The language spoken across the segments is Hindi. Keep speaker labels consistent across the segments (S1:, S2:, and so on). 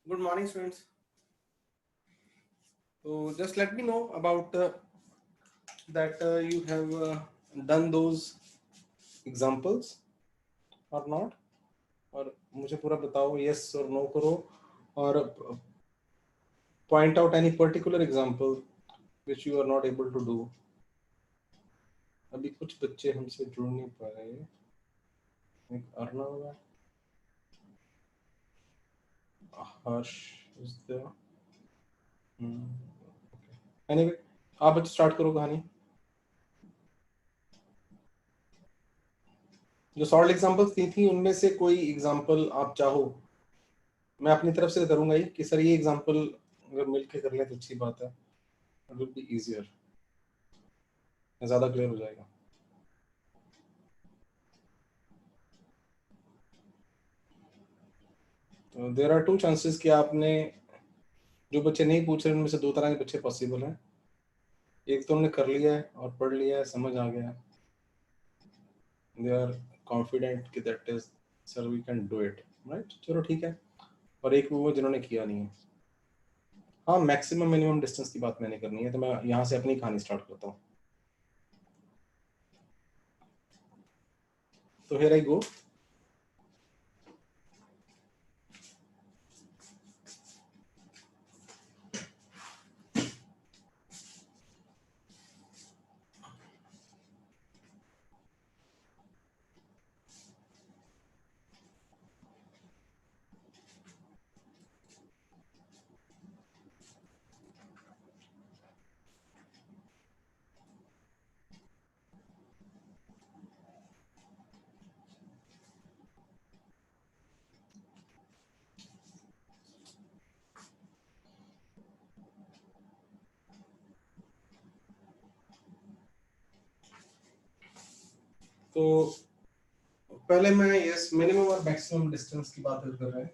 S1: Good morning, students. So just let me know about that you have done those examples or not, और मुझे पूरा बताओ yes or no करो, और point out any particular example which you are not able to do. अभी कुछ बच्चे हमसे जुड़ नहीं पाए. एक अर्णव है, हर्ष is there. Okay. Anyway, आप बच्चे स्टार्ट करो कहानी. जो सॉल्व एग्जांपल्स दी थी उनमें से कोई एग्जांपल आप चाहो, मैं अपनी तरफ से करूंगा ही कि सर ये एग्जांपल अगर मिलके कर ले तो अच्छी बात है, इट विल बी इजियर, ज्यादा क्लियर हो जाएगा. तो देयर आर टू चांसेस कि आपने, जो बच्चे नहीं पूछ रहे उनमें से दो तरह के बच्चे पॉसिबल हैं. एक तो उन्होंने कर लिया है और पढ़ लिया है, समझ आ गया है, दे आर कॉन्फिडेंट कि that is sir we can do it, right, चलो ठीक है. और एक वो जिन्होंने किया नहीं है. हाँ, मैक्सिमम मिनिमम डिस्टेंस की बात मैंने करनी है, तो मैं यहाँ से अपनी कहानी स्टार्ट करता हूँ. तो हियर आई गो. तो पहले मैं यस मिनिमम और मैक्सिमम डिस्टेंस की बात कर रहे हैं.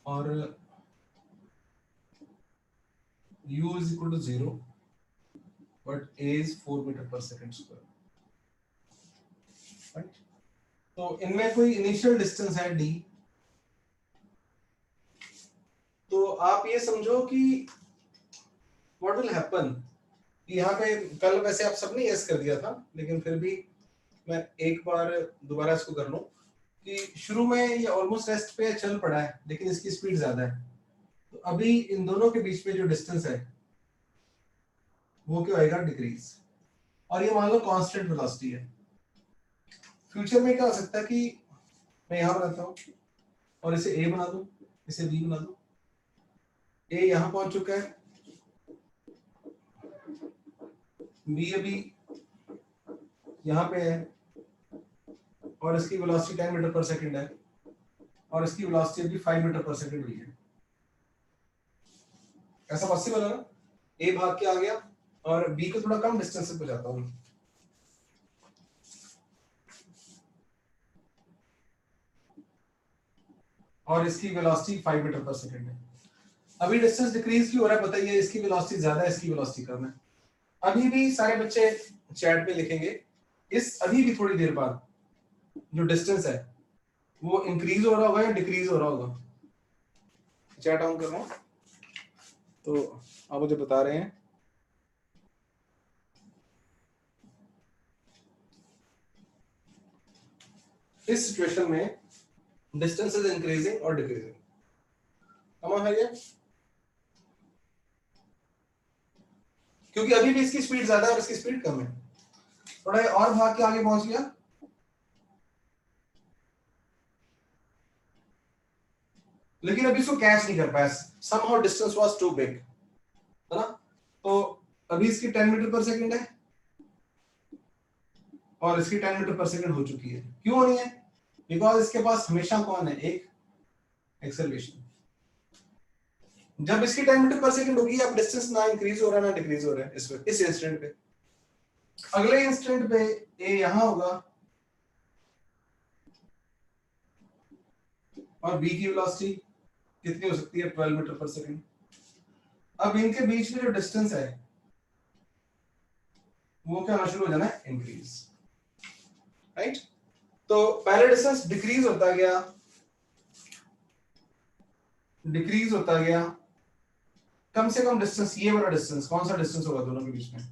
S1: और u is equal to 0 but a is 4 meter per second square, right? तो इनमें कोई इनिशियल डिस्टेंस है d. तो आप ये समझो कि व्हाट विल हैपन, यहाँ पे कल वैसे आप सबने यस कर दिया था, लेकिन फिर भी मैं एक बार दोबारा इसको कर लूं कि शुरू में ये ऑलमोस्ट रेस्ट पे चल पड़ा है, लेकिन इसकी स्पीड ज्यादा है. तो अभी इन दोनों के बीच में जो डिस्टेंस है वो क्या होएगा, डिक्रीज. और ये मान लो कांस्टेंट वेलोसिटी है. फ्यूचर में क्या हो सकता है कि मैं यहाँ बनाता हूँ और इसे ए बना दूं, इसे बी बना दूं. ए यहाँ पहुंच चुका है, बी अभी यहाँ पे है, और इसकी वेलोसिटी 10 मीटर पर सेकंड है, और इसकी वेलोसिटी अभी 5 मीटर पर सेकंड हुई है. ऐसा पॉसिबल है ना? ए भाग के आ गया और बी को थोड़ा कम डिस्टेंस से पहुंचाता हूँ, और इसकी वेलोसिटी 5 मीटर पर सेकंड है. अभी डिस्टेंस डिक्रीज क्यों हो रहा है बताइए? इसकी वेलोसिटी ज्यादा है, इसकी वेलोसिटी कम है. अभी भी सारे बच्चे चैट पे लिखेंगे इस अभी भी थोड़ी देर बाद जो डिस्टेंस है वो इंक्रीज हो रहा होगा या डिक्रीज हो रहा होगा. चैट ऑन कर रहा हूं तो आप मुझे बता रहे हैं. इस सिचुएशन में डिस्टेंस इज इंक्रीजिंग और डिक्रीजिंग. समझ आइए, क्योंकि अभी भी इसकी स्पीड ज्यादा है और इसकी स्पीड कम है. थोड़ा और भाग के आगे पहुंच गया लेकिन अभी इसको कैच नहीं कर पाया, somehow distance was too big, है ना? तो अभी इसकी 10 मीटर पर सेकंड है और इसकी 10 मीटर पर सेकंड हो चुकी है। क्यों होनी है? बिकॉज इसके पास हमेशा कौन है, एक एक्सेलरेशन। जब इसकी 10 मीटर पर सेकंड होगी, अब डिस्टेंस ना इंक्रीज हो रहा है ना डिक्रीज हो रहा है इस इंस्टेंट पे। अगले इंस्टेंट पे ए यहां होगा और बी की वेलोसिटी कितनी हो सकती है, 12 मीटर पर सेकंड। अब इनके बीच में जो डिस्टेंस है वो क्या होना शुरू हो जाना है, इंक्रीज, राइट? तो पहले डिस्टेंस डिक्रीज होता गया, कम से कम डिस्टेंस, ये वाला डिस्टेंस, कौन सा डिस्टेंस होगा दोनों के बीच में,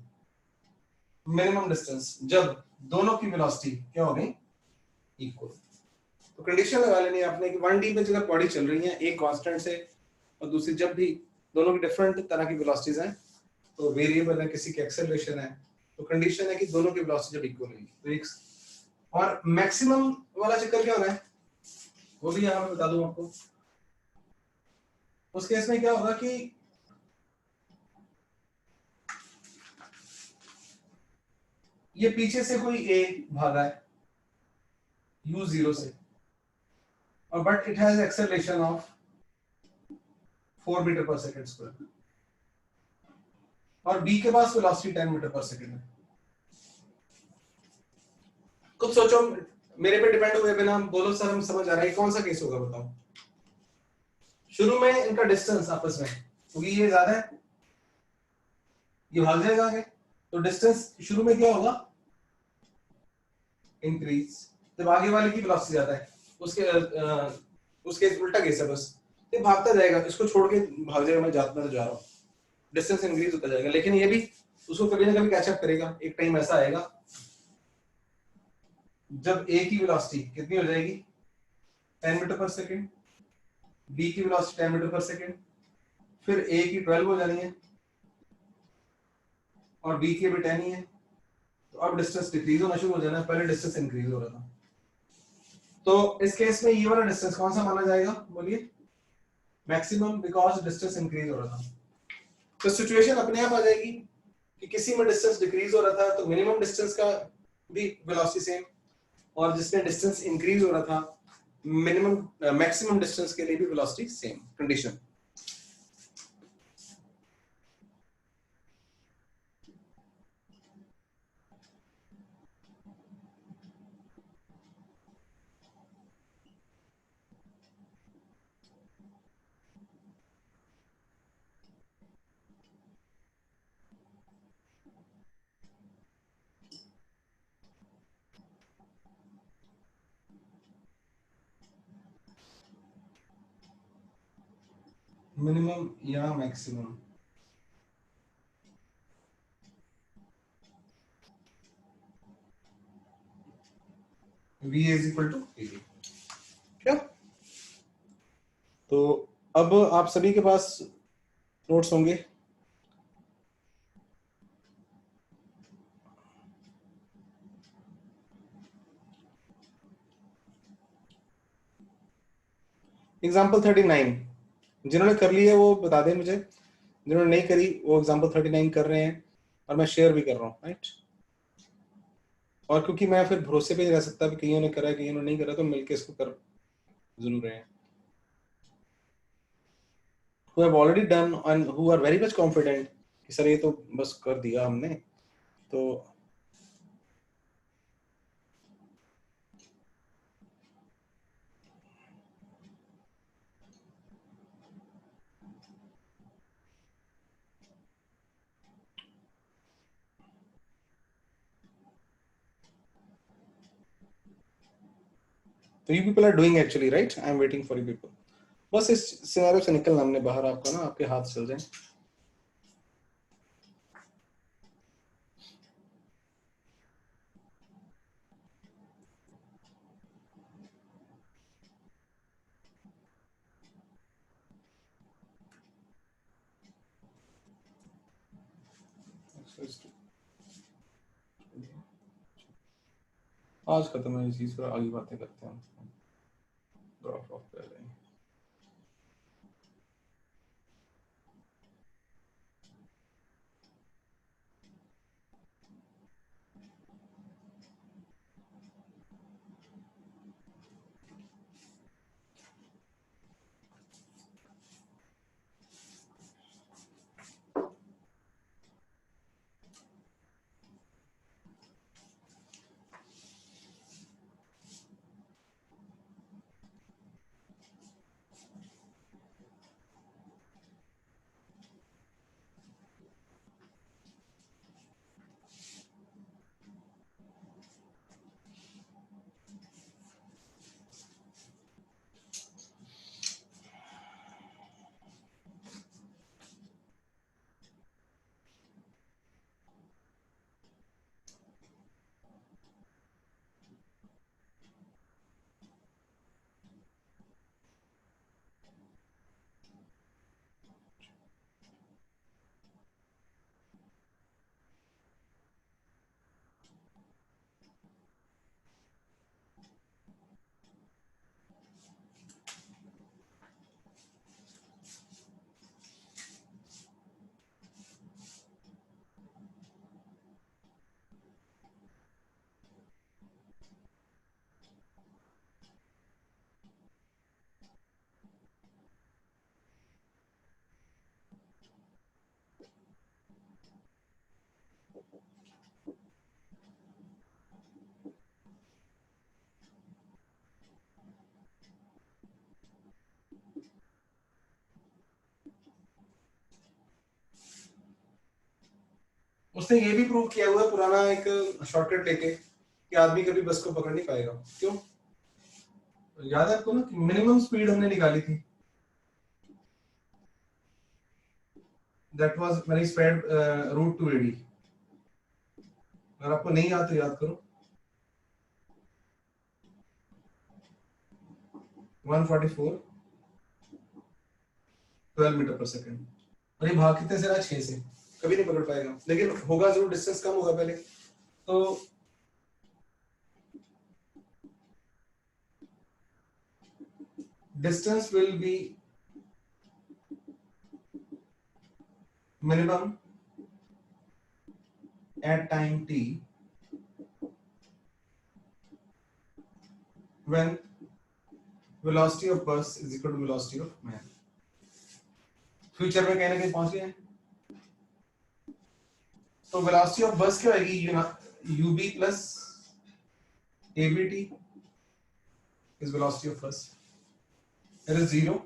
S1: मिनिमम डिस्टेंस, जब दोनों की वेलोसिटी क्या हो गई, इक्वल। तो कंडीशन लगा लेनी है आपने कि 1d में जब बॉडी चल रही है एक कांस्टेंट से, और दूसरी जब भी दोनों की डिफरेंट तरह की वेलोसिटीज हैं, तो वेरिएबल है, किसी की एक्सेलरेशन है, तो कंडीशन है कि दोनों की वेलोसिटी जब इक्वल होगी तो एक, और मैक्सिमम वाला चक्कर क्या होना है वो भी यहां मैं बता दूं आपको। उस केस में क्या होगा कि ये पीछे से कोई ए भागा है u0 से, और but it has acceleration of 4 metre per second square, और बी के पास वेलोसिटी 10 मीटर पर सेकंड है। कुछ सोचो, मेरे पे डिपेंड हुए बिना बोलो सर हम समझ आ रहा है, कौन सा केस होगा बताओ। शुरू में इनका डिस्टेंस आपस में, क्योंकि ये ज्यादा है, ये भाग जाएगा आगे, तो डिस्टेंस शुरू में क्या होगा, इंक्रीज। जब आगे वाले की वेलोसिटी ज्यादा है, उसके उल्टा केस है, बस ये भागता जाएगा, इसको छोड़ के भाग जाएगा, मैं तो जा रहा हूँ, डिस्टेंस इंक्रीज होता जाएगा, लेकिन ये भी उसको कभी ना कभी कैचअप करेगा। एक टाइम ऐसा आएगा जब ए की वेलोसिटी कितनी हो जाएगी, 10 मीटर पर सेकंड, बी की वेलोसिटी 10 मीटर पर सेकंड, फिर ए की 12 हो जानी है और बी की भी 10 ही है, तो अब डिस्टेंस डिक्रीज होना शुरू हो जाना है, पहले डिस्टेंस इंक्रीज हो रहा था। तो इस केस में ये वाला डिस्टेंस कौन सा माना जाएगा, बोलिए, मैक्सिमम, बिकॉज डिस्टेंस इंक्रीज हो रहा था। तो सिचुएशन अपने आप आ जाएगी कि किसी में डिस्टेंस डिक्रीज हो रहा था तो मिनिमम डिस्टेंस का भी वेलोसिटी सेम, और जिसमें डिस्टेंस इंक्रीज हो रहा था मिनिमम मैक्सिमम डिस्टेंस के लिए भी वेलोसिटी सेम कंडीशन। मिनिमम या maximum, v is equal to AD, क्या? तो अब आप सभी के पास नोट्स होंगे, एग्जाम्पल 39 जिन्होंने कर ली है वो बता दें मुझे, जिन्होंने नहीं करी वो एग्जाम्पल 39 कर रहे हैं, और मैं शेयर भी कर रहा हूँ, राइट? और क्योंकि मैं फिर भरोसे पे नहीं रह सकता कि कईयों ने करा है कईयों ने नहीं करा, तो मिलके इसको कर जरूर रहे हैं। who have already done and who are very much confident कि सर ये तो बस कर दिया हमने, तो you people are doing actually right, I am waiting for you people, बस इस सिनेरियो से निकलना हमने बाहर, आपका ना आपके हाथ चल जाए। आज खत्म है इस चीज पर, आगे बातें करते हैं, ड्रॉप ऑफ कर देंगे। उसने ये भी प्रूव किया हुआ है पुराना एक शॉर्टकट लेके कि आदमी कभी बस को पकड़ नहीं पाएगा। क्यों? याद है आपको ना कि मिनिमम स्पीड हमने निकाली थी, that was when he spread root to AD. अगर आपको नहीं याद तो याद करो। 144 12 मीटर पर सेकंड। और ये भाग कितने से रहा? 6 से। कभी नहीं पकड़ पाएगा, लेकिन होगा जरूर, डिस्टेंस कम होगा पहले। तो distance will be minimum at time t when velocity of bus is equal to velocity of man। Future में कहीं ना कहीं पहुंच गए हैं। तो वेलोसिटी ऑफ बस क्या होगी? ub plus abt is velocity of bus। It is 0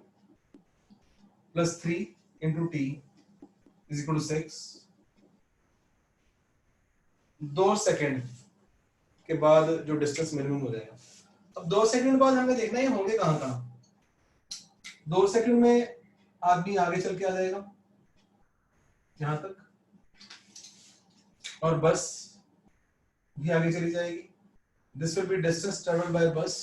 S1: plus 3 into t is equal to 6। 2 second के बाद जो डिस्टेंस मिनिमम हो जाएगा। अब 2 सेकंड बाद हमें देखना है होंगे कहां कहां। 2 सेकंड में आदमी आगे चल के आ जाएगा यहां तक, और बस भी आगे चली जाएगी। This will be distance travelled by bus,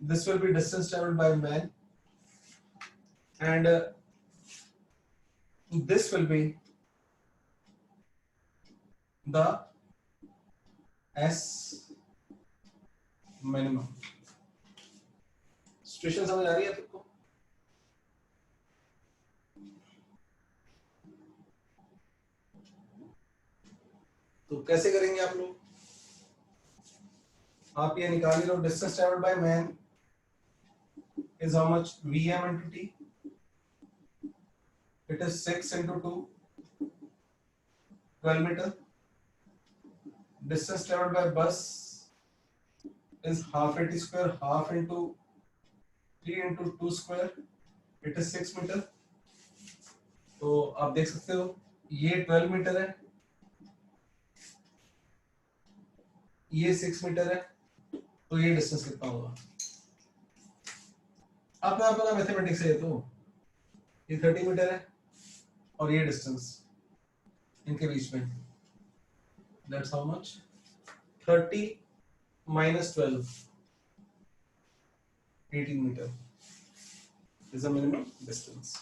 S1: this will be distance travelled by man, and this will be the S minimum। Situation समझ आ रही है तुमको? तो कैसे करेंगे आप लोग? आप ये निकाल लो, distance travelled by man is how much? Vm into t। It is 6 into 2, 12 meter। Distance traveled by bus is half at square, half into 3 into 2 square, it is 6 meter। तो आप देख सकते हो ये 12 मीटर है, ये 6 मीटर है, तो ये डिस्टेंस कितना होगा? आपने अपना मैथमेटिक्स है, तो ये 30 मीटर है और ये डिस्टेंस इनके बीच में, that's how much? 30 minus 12, 18 metre is the minimum distance.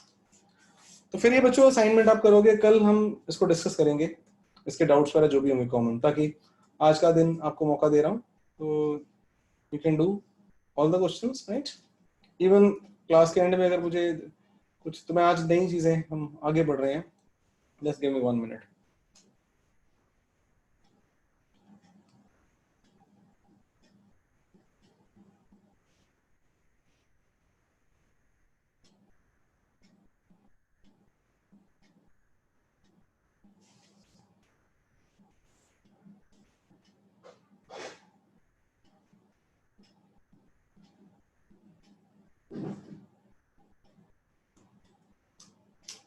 S1: तो फिर ये बच्चों असाइनमेंट आप करोगे, कल हम इसको डिस्कस करेंगे, इसके डाउट्स वगैरह जो भी होंगे कॉमन, ताकि आज का दिन आपको मौका दे रहा हूँ तो you can do all the questions, right? Even class के एंड में अगर मुझे कुछ, तो मैं आज नई चीजें, हम आगे बढ़ रहे हैं, just give me 1 minute.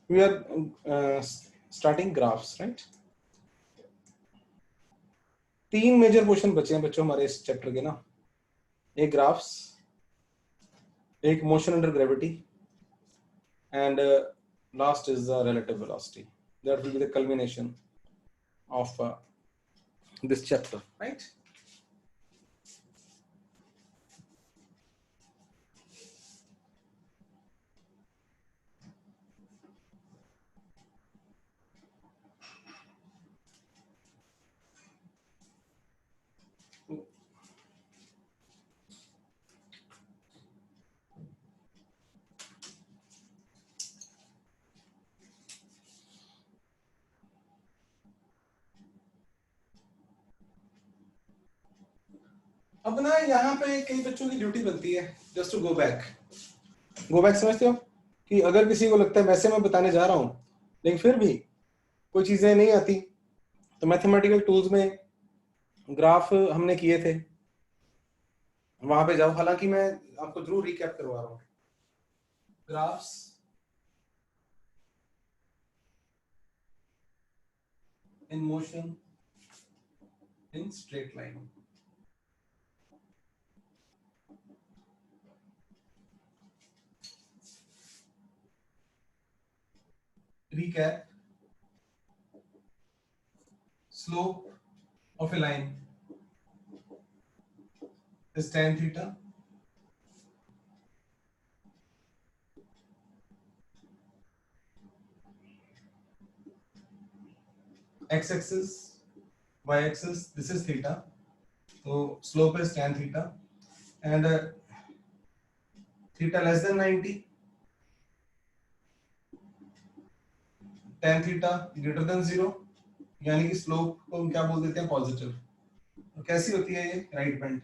S1: We are starting graphs, right? 3 major question बचे हैं बच्चों हमारे इस चैप्टर के ना। एक ग्राफ्स, एक motion under gravity, and last is the relative velocity. That will be the culmination of this chapter, right? अब ना यहाँ पे कई बच्चों की ड्यूटी बनती है just to go back. Go back समझते हो कि अगर किसी को लगता है वैसे मैं बताने जा रहा हूँ लेकिन फिर भी कोई चीजें नहीं आती, तो मैथमेटिकल टूल्स में ग्राफ हमने किए थे, वहां पे जाओ। हालांकि मैं आपको जरूर रिकैप करवा रहा हूँ। Graphs in motion in straight line. Recap. Slope of a line is tan theta. X-axis, y-axis, this is theta. So slope is tan theta, and theta less than 90, tan theta greater than 0, यानी कि स्लोप को हम क्या बोल देते हैं, पॉजिटिव. तो कैसी होती है ये right band?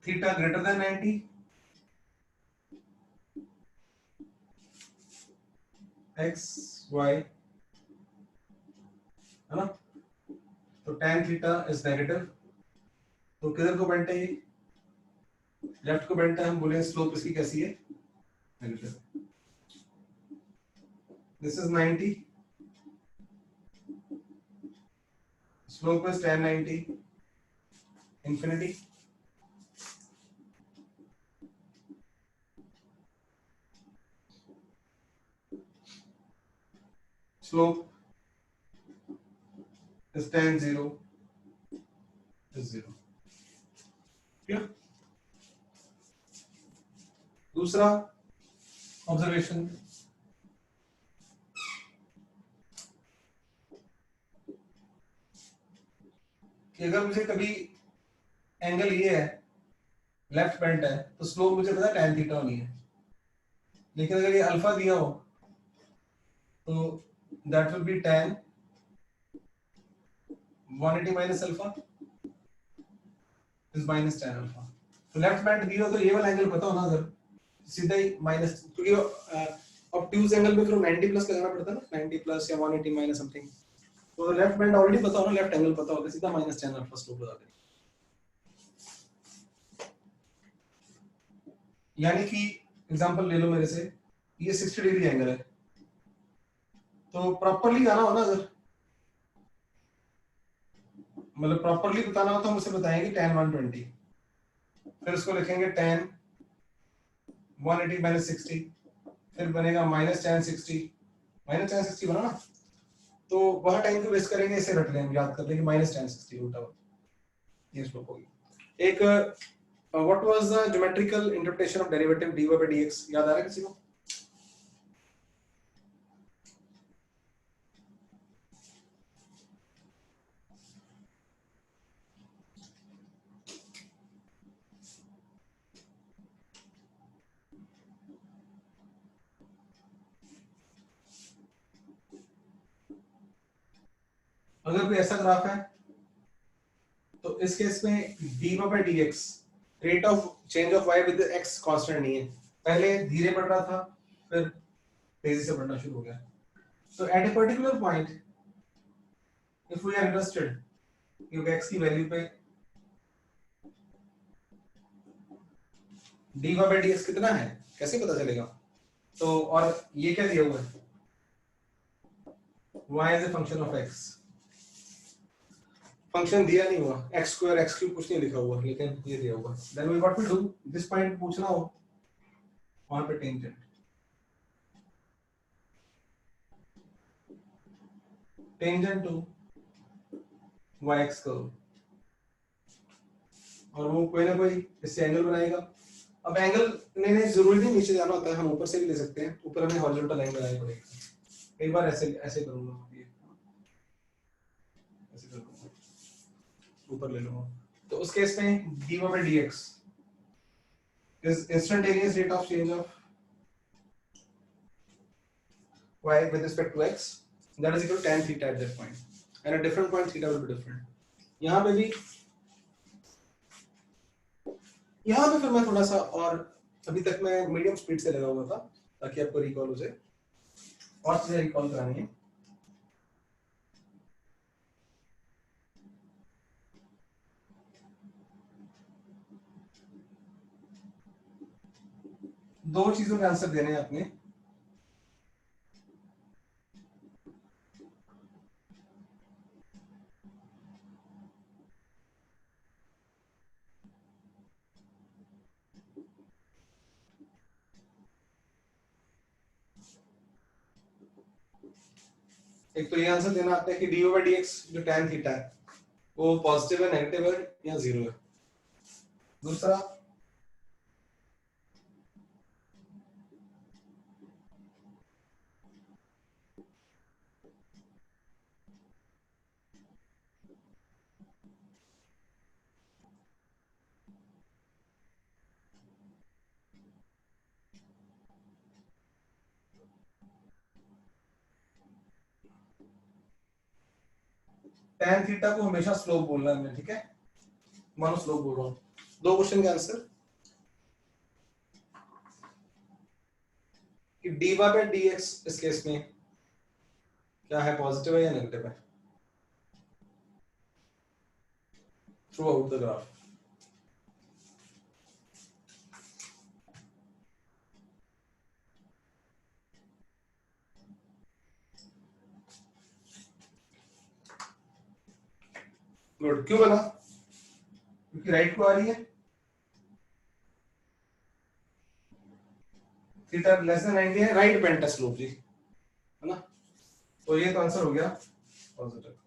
S1: Theta greater than 90, X Y, है ना? तो tan थीटा इज नेगेटिव. तो किधर को बेंट है ये? लेफ्ट को बेंट है. हम बोले स्लोप इसकी कैसी है? Negative. This is 90, slope is tan 90 infinity. Slope is tan 0 is 0. Clear? दूसरा ऑब्जर्वेशन, कि अगर मुझे कभी एंगल ये है, लेफ्ट बेंट है, तो स्लोप मुझे पता है tan थीटा होनी है. लेकिन अगर ये अल्फा दिया हो तो that will B tan 180 minus alpha is minus tan alpha. तो लेफ्ट बेंट दिया हो तो ये वाला एंगल पता हो ना, अगर सीधा ही माइनस, क्योंकि ऑब्ट्यूज एंगल में फिर 90 प्लस लगाना पड़ता है ना, 90 प्लस या 180 माइनस समथिंग. तो लेफ्ट बेंड ऑलरेडी पता हो ना, लेफ्ट एंगल पता होगा, सीधा माइनस tan अल्फा स्लोप लगा देंगे. यानी कि एग्जांपल ले लो मेरे से, ये 60 डिग्री एंगल है, तो प्रॉपर्ली आना हो ना, अगर मतलब प्रॉपर्ली बताना हो तो हम उसे बताएंगे tan 120, फिर उसको लिखेंगे tan 180 minus 60, फिर बनेगा minus tan 60, minus tan 60 बना ना, तो वहां टाइम को वेस्ट करेंगे, इसे रट लेंगे, याद कर लेंगे minus tan 60 उल्टा ये स्लोप होगी. एक what was the geometrical interpretation of derivative dy by dx, याद आ रहा है किसी को? अगर कोई ऐसा ग्राफ है तो इस केस में dy by dx rate of change of y with x constant नहीं है, पहले धीरे बढ़ रहा था, फिर तेजी से बढ़ना शुरू हो गया. तो at a particular point if we are interested कि x की वैल्यू पे dy by dx कितना है, कैसे पता चलेगा? तो और ये क्या दिया हुआ है, y is a function of x. Function दिया नहीं हुआ, x स्क्वायर x क्यूब कुछ नहीं लिखा हुआ, लेकिन ये दिया हुआ. Then we what will do, this point पूछना हो वहां पे tangent, tangent to yx curve, और वो कोई ना कोई इससे एंगल बनाएगा. अब एंगल नहीं जरूरी नहीं नीचे जाना होता है, हम ऊपर से भी ले सकते हैं. ऊपर हमें हॉरिजॉन्टल लाइन बनानी पड़ेगी. कई बार ऐसे ऐसे करूंगा, ये ऐसे करूंगा, ऊपर ले लूंगा. तो उस केस में dy by dx is instantaneous rate of change of y with respect to x, that is equal to tan theta at that point, and at different point theta will be different. यहाँ पे भी, यहाँ पे फिर मैं थोड़ा सा, और अभी तक मैं मीडियम स्पीड से लगा हुआ था ताकि आपको रिकॉल हो जाए, और चीजें रिकॉल करानी है. दो चीजों के आंसर देने हैं आपने। एक तो ये आंसर देना आता है कि डी ओवर डी एक्स जो tan थीटा है वो पॉजिटिव है, नेगेटिव है या जीरो है। दूसरा tan थीटा को हमेशा स्लोप बोलना है हमने, ठीक है, मानो स्लोप बोल रहा हूँ। दो क्वेश्चन का आंसर कि D Y by D X इस केस में क्या है, पॉजिटिव है या नेगेटिव है throughout the graph. Good, क्यों बना? क्योंकि राइट को आ रही है, थीटा लेस देन 90 है, राइट पेंटा स्लोप जी, है ना, तो ये तो आंसर हो गया पॉजिटिव।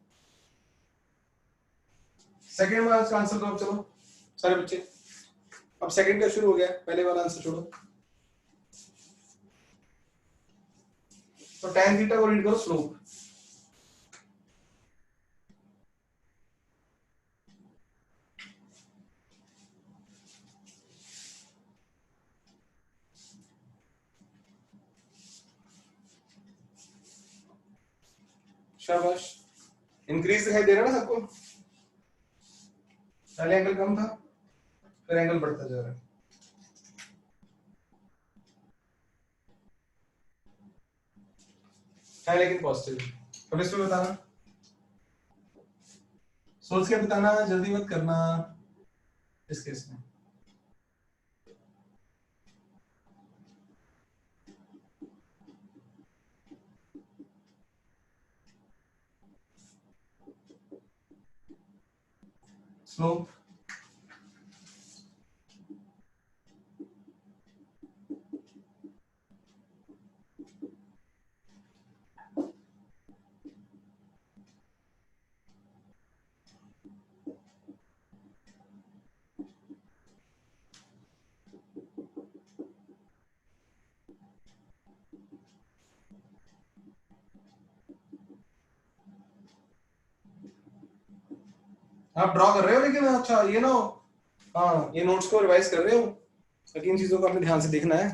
S1: सेकंड वाला का आंसर दो अब, चलो सारे बच्चे, अब सेकंड का शुरू हो गया, पहले वाला आंसर छोड़ो। तो tan थीटा को रीड करो स्लोप, शाबाश, इंक्रीज दिखाई दे रहा है ना सबको, पहले एंगल कम था फिर एंगल बढ़ता जा रहा है। लेकिन पॉजिटिव। अब इसमें बताना, सोच के बताना, जल्दी मत करना इस केस में। स्लोप आप ड्रॉ कर रहे हो, लेकिन अच्छा ये ना, हाँ ये नोट्स को रिवाइज कर रहे हो, ताकि इन चीजों को आपने ध्यान से देखना है।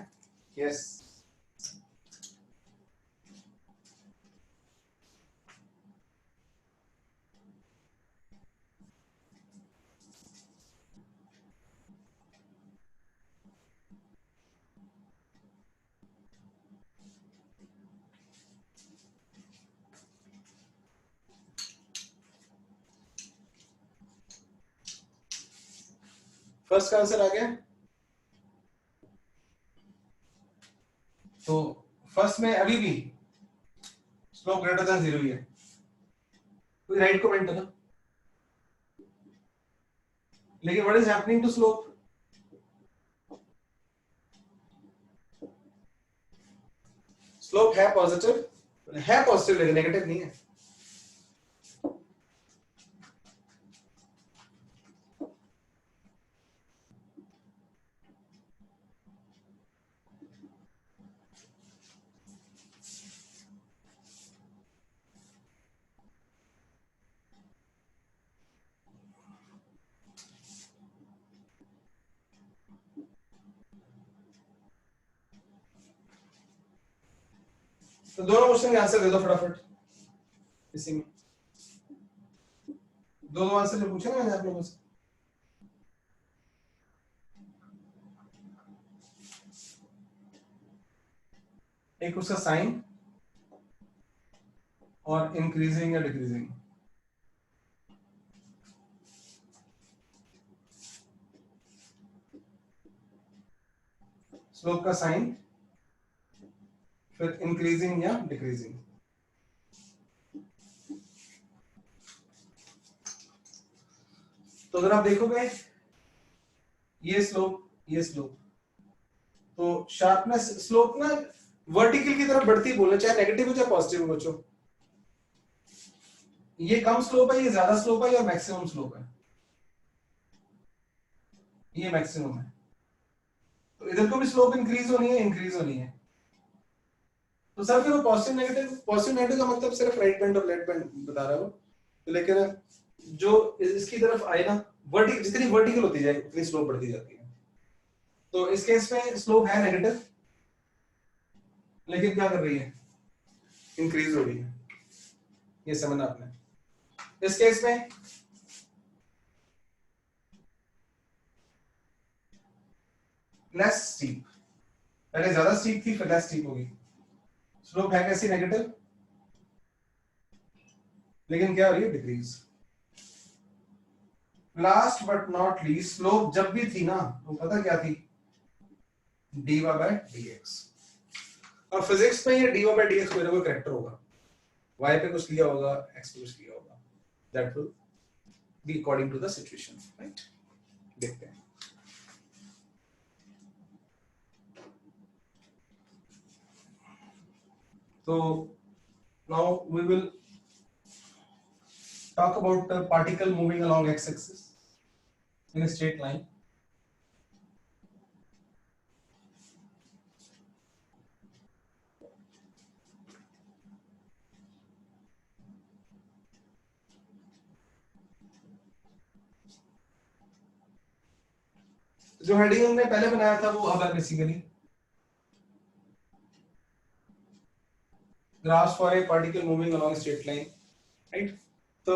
S1: यस, फर्स्ट का आंसर आ गया। तो फर्स्ट में अभी भी स्लोप ग्रेटर देन जीरो ही है, कोई राइट कमेंट है ना, लेकिन what is happening to slope, slope है पॉजिटिव, है पॉजिटिव लेकिन नेगेटिव नहीं है। तो दोनों क्वेश्चन के आंसर दे दो फटाफट इसी में, दो दो आंसर जो पूछे ना मैंने आप लोगों से। एक उसका साइन और इंक्रीजिंग या डिक्रीजिंग। स्लोप का साइन, फिर इंक्रीजिंग या डिक्रीजिंग। तो अगर आप देखोगे ये स्लोप, ये स्लोप, तो शार्पनेस स्लोप ना वर्टिकल की तरफ बढ़ती बोले, चाहे नेगेटिव हो चाहे पॉजिटिव हो बच्चों। ये कम स्लोप है, ये ज्यादा स्लोप है, या मैक्सिमम स्लोप है, ये मैक्सिमम है। तो इधर को भी स्लोप इंक्रीज होनी है, इंक्रीज होनी है। तो सर फिर वो पॉजिटिव नेगेटिव का मतलब सिर्फ राइट बैंड और लेफ्ट बैंड बता रहा है वो। तो लेकिन जो इसकी तरफ आए ना, वर्टिकल जितनी वर्टिकल होती जाए उतनी स्लोप बढ़ती जाती है। तो इस केस में स्लोप है नेगेटिव, लेकिन क्या कर रही है, इंक्रीज हो रही है। ये समझना आपने। इस केस में लेस स्टीप, पहले ज्यादा स्टीप थी फिर लेस स्टीप होगी। स्लोप है कैसी, नेगेटिव, लेकिन क्या हो रही है, decrease. Last but not least, slope जब भी थी ना तो पता क्या थी, dy बाय dx। और फिजिक्स में ये dy बाय dx कोई ना कोई कैरेक्टर होगा, y पे कुछ लिया होगा, x पे कुछ लिया होगा, that will be according to the situation, right. देखते हैं। तो now we will talk about the particle moving along x-axis in a straight line. जो हेडिंग हमने पहले बनाया था वो अब है basically graph for a particle moving along straight line, right. तो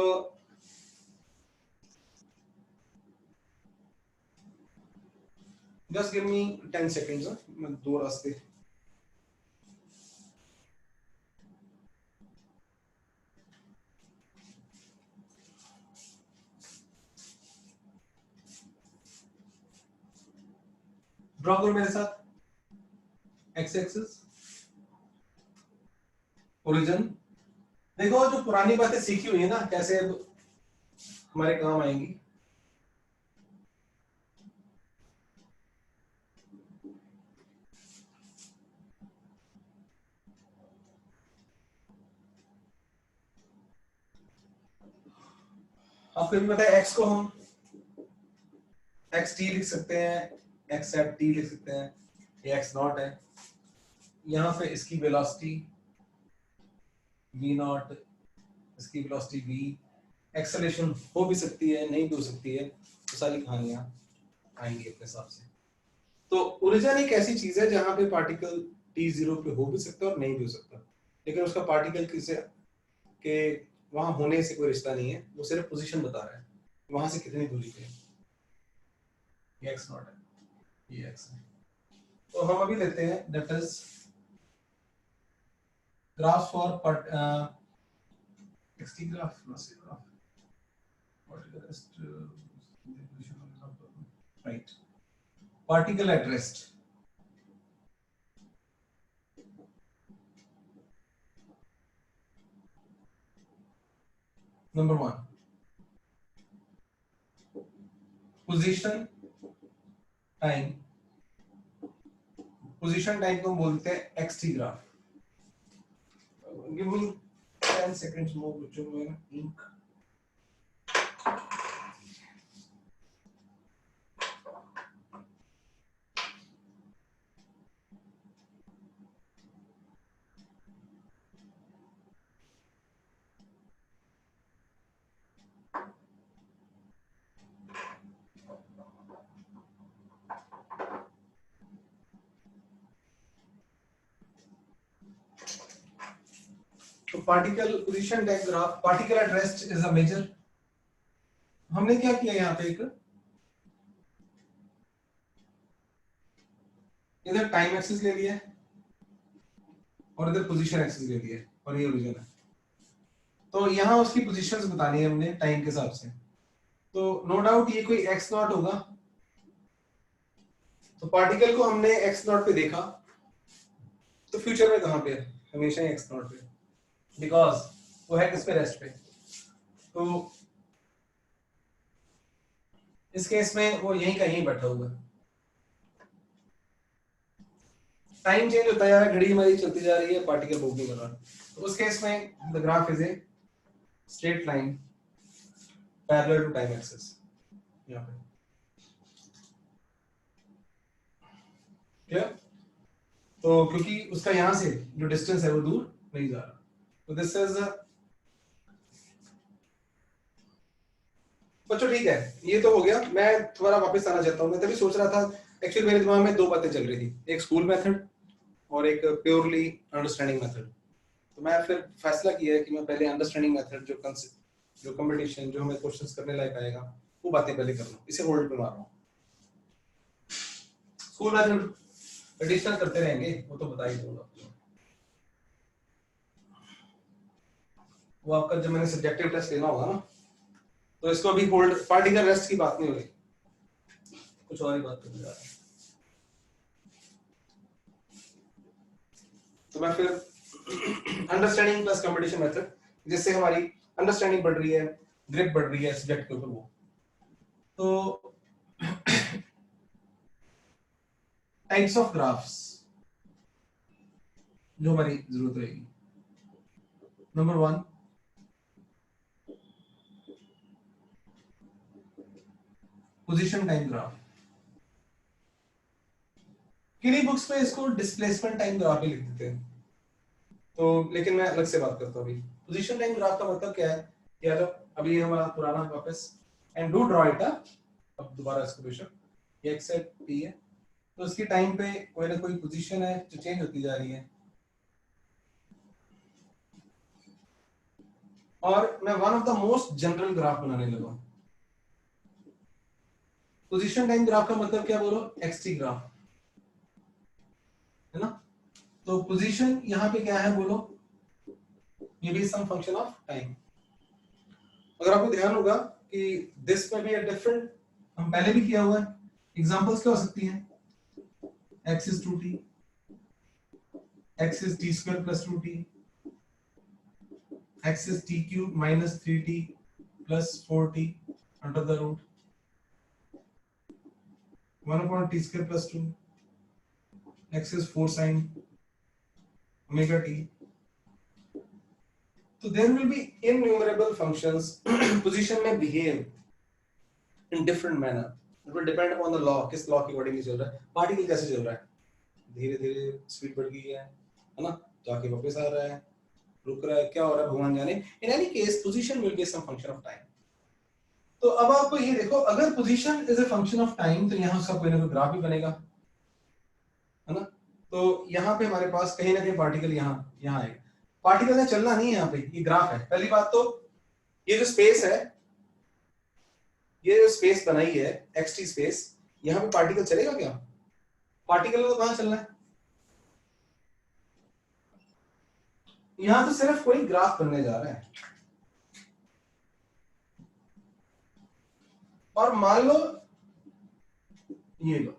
S1: जस्ट गिव मी 10 सेकेंड्स, मैं दो रास्ते। ड्रॉ करो मेरे साथ एक्स एक्सिस, ओरिजिन। देखो जो पुरानी बातें सीखी हुई है ना कैसे अब हमारे काम आएंगी। आपको भी पता है एक्स को हम एक्स टी लिख सकते हैं, एक्स एट टी लिख सकते हैं, ये एक्स नॉट है। यहाँ पे इसकी वेलोसिटी v नॉट, इसकी वेलोसिटी v, एक्सेलरेशन हो भी सकती है नहीं भी हो सकती है, तो सारी कहानियां आएंगी अपने हिसाब से। तो ओरिजिन एक ऐसी चीज है जहां पे पार्टिकल t0 पे हो भी सकता है और नहीं भी हो सकता, लेकिन उसका पार्टिकल किसे के वहां होने से कोई रिश्ता नहीं है, वो सिर्फ पोजीशन बता रहा है वहां से कितनी दूरी पे है। ये x नॉट है, ये x है। तो हम अभी लेते हैं that is graph for xt graph, what is right, particle at rest। Number 1 position time, position time को हम बोलते हैं xt graph. Give me 10 seconds more बच्चों में इंक। तो particle position time graph, particle at rest is a major. हमने क्या किया यहाँ पे, एक इधर टाइम एक्सिस ले लिया और इधर पोजीशन एक्सिस ले लिया और ये ओरिजिन है। तो यहाँ उसकी पोजीशंस बतानी है हमने टाइम के हिसाब से। तो नो डाउट ये कोई एक्स नॉट होगा तो पार्टिकल को हमने एक्स नॉट पे देखा, तो फ्यूचर में कहां पे है? हमेशा ही एक्स नॉट पे, बिकॉज वो है किस पे? रेस्ट पे। तो इस केस में वो यहीं का यहीं बैठा हुआ है। टाइम चेंज होता जा रहा है, घड़ी हमारी चलती जा रही है, पार्टिकल मूव नहीं कर रहा। तो उस केस में the graph is a straight line parallel to time axis. यहाँ पे क्लियर? तो क्योंकि उसका यहाँ से जो डिस्टेंस है वो दूर नहीं जा रहा, तो दिस इज बच्चों ठीक है, ये तो हो गया। मैं थोड़ा वापस आना चाहता हूँ। मैं तभी सोच रहा था, एक्चुअली मेरे दिमाग में दो बातें चल रही थी, एक स्कूल मेथड और एक प्योरली अंडरस्टैंडिंग मेथड। तो मैं फिर फैसला किया है कि मैं पहले अंडरस्टैंडिंग मेथड जो कंपटीशन जो हमें क्वेश्चंस करने लायक आएगा वो बातें पहले कर लूं, इसे होल्ड पे मार रहा हूँ। स्कूल मेथड एडिशनल करते रहेंगे, वो तो बता ही दूंगा। वो आपका जब मैंने सब्जेक्टिव टेस्ट लेना होगा ना, तो इसको अभी होल्ड, पार्टिकल रेस्ट की बात नहीं हो रही, कुछ और ही बात करने जा रहा हूं। तो मैं फिर अंडरस्टैंडिंग प्लस कंपटीशन मेथड, जिससे हमारी अंडरस्टैंडिंग बढ़ रही है, ग्रिप बढ़ रही है सब्जेक्ट के ऊपर। वो तो टाइप्स ऑफ ग्राफ्स जो हमारी जरूरत रहेगी। Number 1, position time graph. किन्हीं बुक्स में इसको डिस्प्लेसमेंट टाइम ग्राफ ही लिख देते हैं, तो लेकिन मैं अलग से बात करता हूँ अभी। पोजीशन टाइम ग्राफ का मतलब क्या है? या तो अभी हमारा पुराना वापस एंड डू ड्रॉ इट, अब दोबारा इसको बेशक ये एक्स है टी है, तो उसकी टाइम पे कोई ना कोई पोजीशन है जो चेंज होती जा रही है। और मैं one of the most general graph बनाने लगा। पोजीशन टाइम ग्राफ का मतलब क्या बोलो? एक्सटी ग्राफ, है ना? तो पोजीशन यहाँ पे क्या है बोलो? ये भी सम फंक्शन ऑफ टाइम। अगर आपको ध्यान होगा कि दिस में भी a डिफरेंट, हम पहले भी किया हुआ है। एग्जांपल्स क्या हो सकती हैं? x is 2t, x is t square plus 2t, x is t cube minus 3t plus 4t under the root 1 upon t square plus 2, x is 4 sin omega t. So there will be innumerable functions position में behave in different manner. It will depend upon the law, किस law के according चल रहा है, पार्टिकल कैसे चल रहा है, धीरे धीरे स्पीड बढ़ गई है ना, जाके वापस आ रहा है, रुक रहा है, क्या हो रहा है भगवान जाने। In any case position will be some function of time. तो अब आप ये देखो, अगर position is a function of time, तो यहाँ उसका कोई ना कोई ग्राफ भी बनेगा, है ना? तो यहाँ पे हमारे पास कहीं ना कहीं पार्टिकल यहाँ आएगा। पार्टिकल ने चलना नहीं है, यहाँ पे ये ग्राफ है। पहली बात तो ये जो स्पेस है, ये जो स्पेस बनाई है एक्सटी स्पेस, यहाँ पे पार्टिकल चलेगा क्या? पार्टिकल को कहाँ चलना है? यहाँ तो सिर्फ कोई ग्राफ बनने जा रहा है। और मान लो ये लो,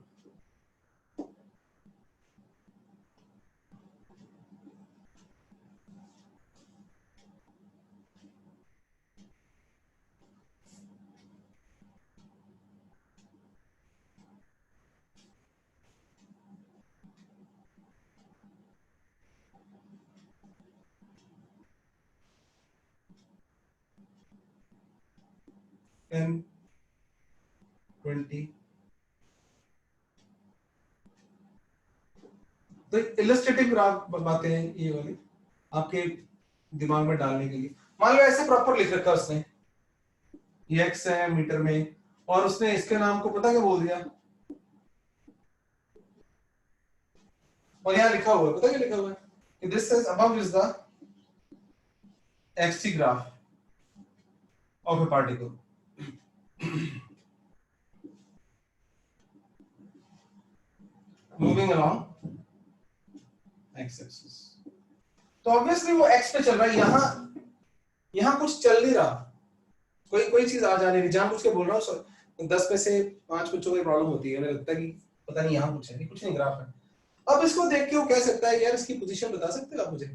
S1: टेन 20, तो इलस्ट्रेटिव ग्राफ बातें हैं ये वाली आपके दिमाग में डालने के लिए। मान लो ऐसे प्रॉपर लिख रखा उसने, ये एक्स है मीटर में, और उसने इसके नाम को पता क्या बोल दिया, और यहाँ लिखा हुआ है, पता क्या लिखा हुआ है? This is above is the xt graph of A particle. Moving along x axis. तो ऑब्वियसली वो एक्स पे चल रहा है, यहाँ कुछ चल नहीं रहा, कोई चीज आ जा नहीं रही। जानबूझ के बोल रहा हूँ, 10 में से 5 बच्चों को प्रॉब्लम होती है, मुझे लगता है कि पता नहीं यहाँ कुछ है, कुछ नहीं, ग्राफ है। अब इसको देख के वो कह सकता है यार इसकी पोजीशन बता सकते हो आप मुझे?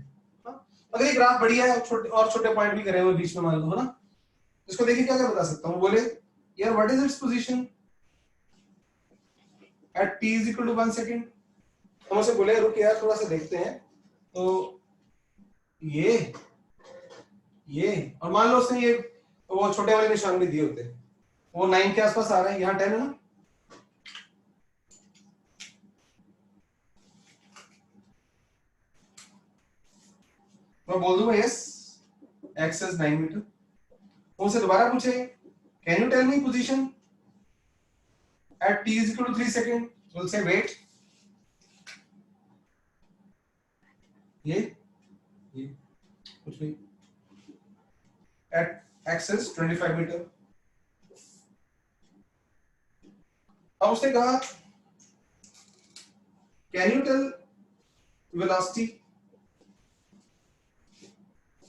S1: हाँ? अगर ये ग्राफ बढ़िया है और छोटे पॉइंट भी करे हुए बीच में मान लो, है ना, इसको देखिए क्या क्या बता सकता हूँ। बोले यार what is its position at t is equal to 1 second. हम उसे बोले रुक यार थोड़ा सा देखते हैं, तो ये और मान लो उसने ये वो छोटे वाले निशान भी दिए होते, वो 9 के आसपास आ रहा है, यहाँ 10 है ना, मैं बोल दूंगा यस एक्स इज 9 मीटर। उनसे दोबारा पूछे can you tell me position at t is equal to 3 second, will say wait, ये कुछ नहीं, एट x is 25 मीटर। अब उसने कहा can you tell velocity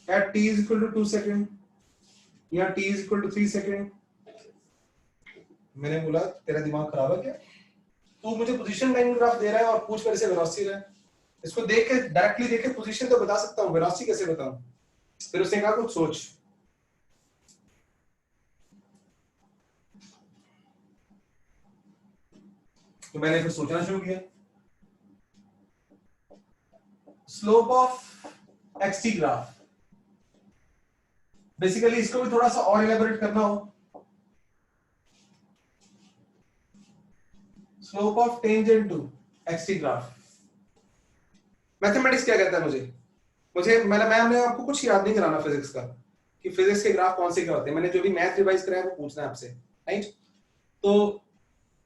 S1: at t is equal to 2 second या t is equal to 3 second. मैंने बोला तेरा दिमाग खराब है क्या, तू मुझे पोजीशन लाइन ग्राफ दे रहा है और पूछ मेरे से वेलोसिटी रहा है। इसको देख के डायरेक्टली देख के पोजीशन तो बता सकता हूं, वेलोसिटी कैसे बताऊं? फिर उसने कहा कुछ सोच, तो मैंने फिर सोचना शुरू किया। Slope of X T graph, basically इसको भी थोड़ा सा और इलेबोरेट करना हो, slope of tangent to X T graph. Mathematics क्या कहता है मैंने आपको कुछ याद नहीं कराना फिजिक्स का कि फिजिक्स के ग्राफ कौन से क्या होते हैं, मैंने जो भी मैथ रिवाइज कराया वो पूछना है आपसे, राइट? तो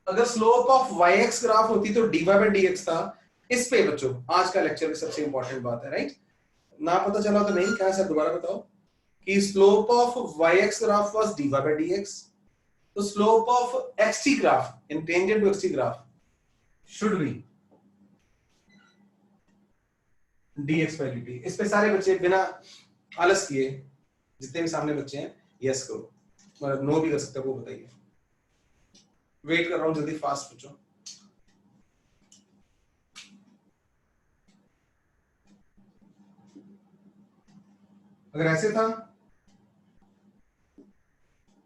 S1: अगर स्लोप ऑफ yx ग्राफ होती तो dy by dx था। इस पे बच्चों आज का लेक्चर में सबसे इंपॉर्टेंट बात है, राइट? ना पता चला तो नहीं, क्या सर दोबारा बताओ कि slope of yx graph was dy by dx, तो slope of xt graph in tangent to xt graph should be dx by dt। इस पे सारे बच्चे बिना आलस किए, जितने भी सामने बच्चे हैं, यस करो, मतलब नो भी कर सकते हो, वो बताइए। वेट कर रहा हूं, जल्दी फास्ट पूछो। अगर ऐसे था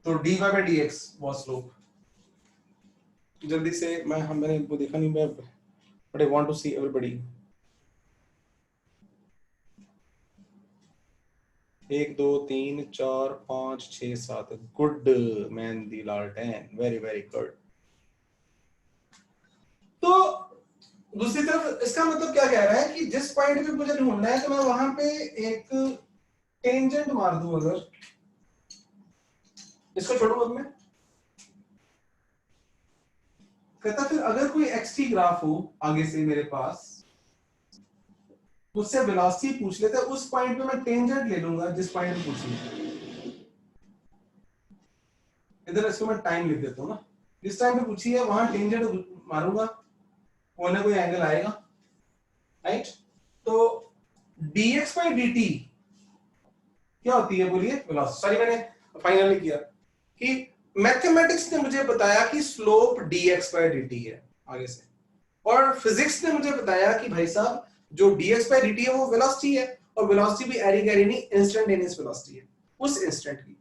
S1: तो dy by dx was slope। जल्दी से मैंने वो देखा नहीं, मैं but I want to see everybody. 1 2 3 4 5 6 7, good man दी लालटेन, वेरी वेरी गुड। तो दूसरी तरफ इसका मतलब क्या कह रहा है कि जिस पॉइंट पे मुझे ढूंढना है तो मैं वहां पे एक टेंजेंट मार दूं। अगर इसको छोड़ू अब मैं, कहता फिर अगर कोई एक्सटी ग्राफ हो आगे से मेरे पास, उससे वेलोसिटी पूछ लेते हैं, उस पॉइंट पे मैं टेंजेंट ले लूंगा जिस पॉइंट पे पूछी। इधर इसको मैं टाइम लिख देता हूं ना, जिस टाइम पे पूछी है वहां टेंजेंट मारूंगा, कोई ना कोई एंगल आएगा, राइट? तो dx by dt क्या होती है बोलिए? वेलोसिटी। सॉरी मैंने फाइनली किया कि मैथमेटिक्स ने मुझे बताया कि स्लोप dx by dt है आगे से, और फिजिक्स ने मुझे बताया कि भाई साहब जो dx by dt है वो वेलोसिटी है, और वेलोसिटी भी एरी गैरी नहीं, इंस्टेंटेनियस वेलोसिटी है उस इंस्टेंट की।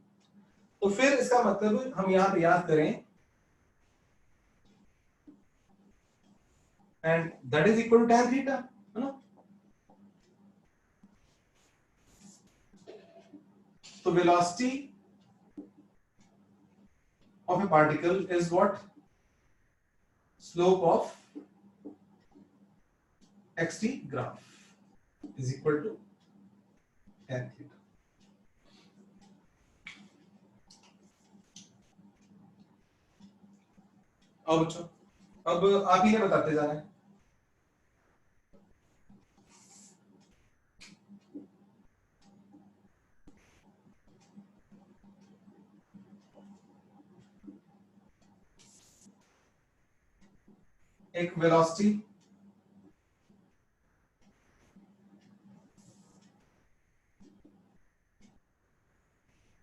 S1: तो फिर इसका मतलब हम यहां पे याद करें, and that is equal to tan theta, है ना? तो velocity of a particle is what? Slope of xt graph is equal to tan theta। अब बच्चों अब आप ही ने बताते जाना है। एक वेलोसिटी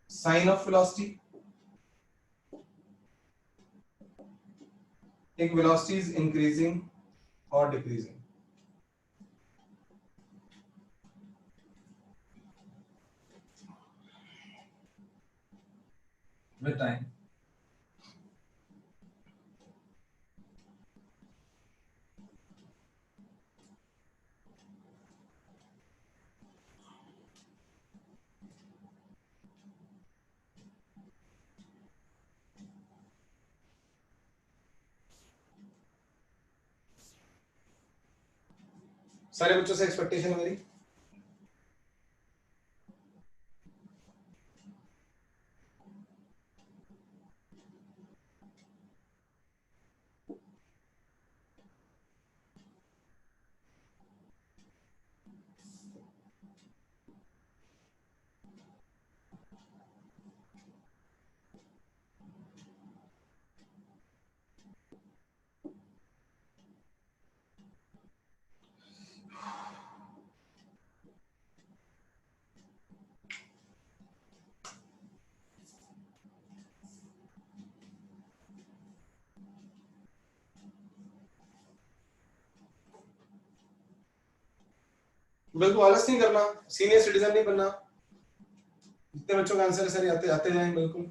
S1: साइन ऑफ वेलोसिटी एक वेलोसिटी इज इंक्रीजिंग और डिक्रीजिंग। With time. सारे बच्चों से एक्सपेक्टेशन है मेरी। बिल्कुल आलस नहीं करना, सीनियर सिटीजन नहीं बनना। जितने बच्चों का आंसर है सर आते आते जाएं बिल्कुल।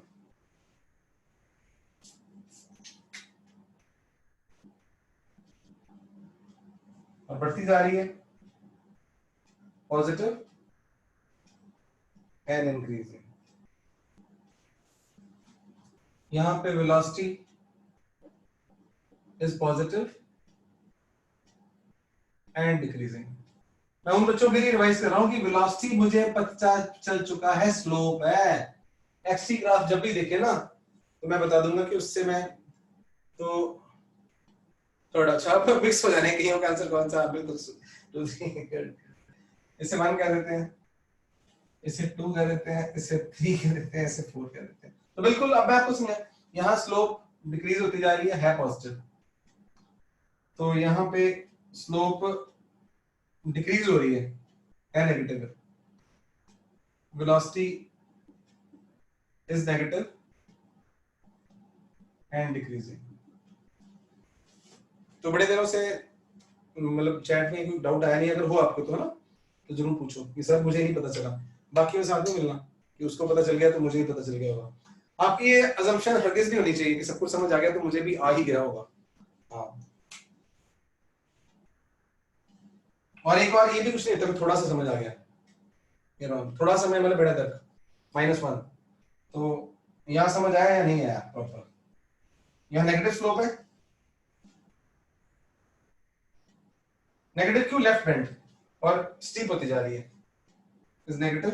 S1: और बढ़ती जा रही है पॉजिटिव एंड इंक्रीजिंग। यहां पे velocity is positive and decreasing. मैं उन बच्चों के लिए रिवाइज कर रहा हूं कि वेलोसिटी मुझे पता चल चुका है, स्लोप है। एक्सी ग्राफ जब भी देखे ना तो मैं बता दूंगा कि उससे मैं तो थोड़ा अच्छा मिक्स हो जाने कहीं का आंसर कौन सा बिल्कुल। इसे 1 कह देते हैं, इसे 2 कह देते हैं, इसे 3 कह देते हैं, इसे 4 कह देते हैं। तो बिल्कुल अब मैं आपको समझा, यहाँ स्लोप डिक्रीज होती जा रही है पॉजिटिव, तो यहाँ पे स्लोप डिक्रीज हो रही है negative. Velocity is negative and decreasing. तो बड़े दिनों से मतलब चैट में कोई डाउट आया नहीं, अगर हो आपको तो है ना तो जरूर पूछो कि सर मुझे नहीं पता चला। बाकी में साथ में मिलना कि उसको पता चल गया तो मुझे भी पता चल गया होगा। आपकी ये अजम्पशन हरगिज नहीं होनी चाहिए कि सब कुछ समझ आ गया तो मुझे भी आ ही गया होगा। हाँ, और एक बार ये भी कुछ नहीं होता थोड़ा सा समझ आ गया, थोड़ा सा मैं मतलब बेड़ा तक -1, तो यहाँ समझ आया या नहीं आया प्रॉपर। यहाँ नेगेटिव स्लोप है, नेगेटिव क्यों, लेफ्ट बैंड और स्टीप होती जा रही है, इज नेगेटिव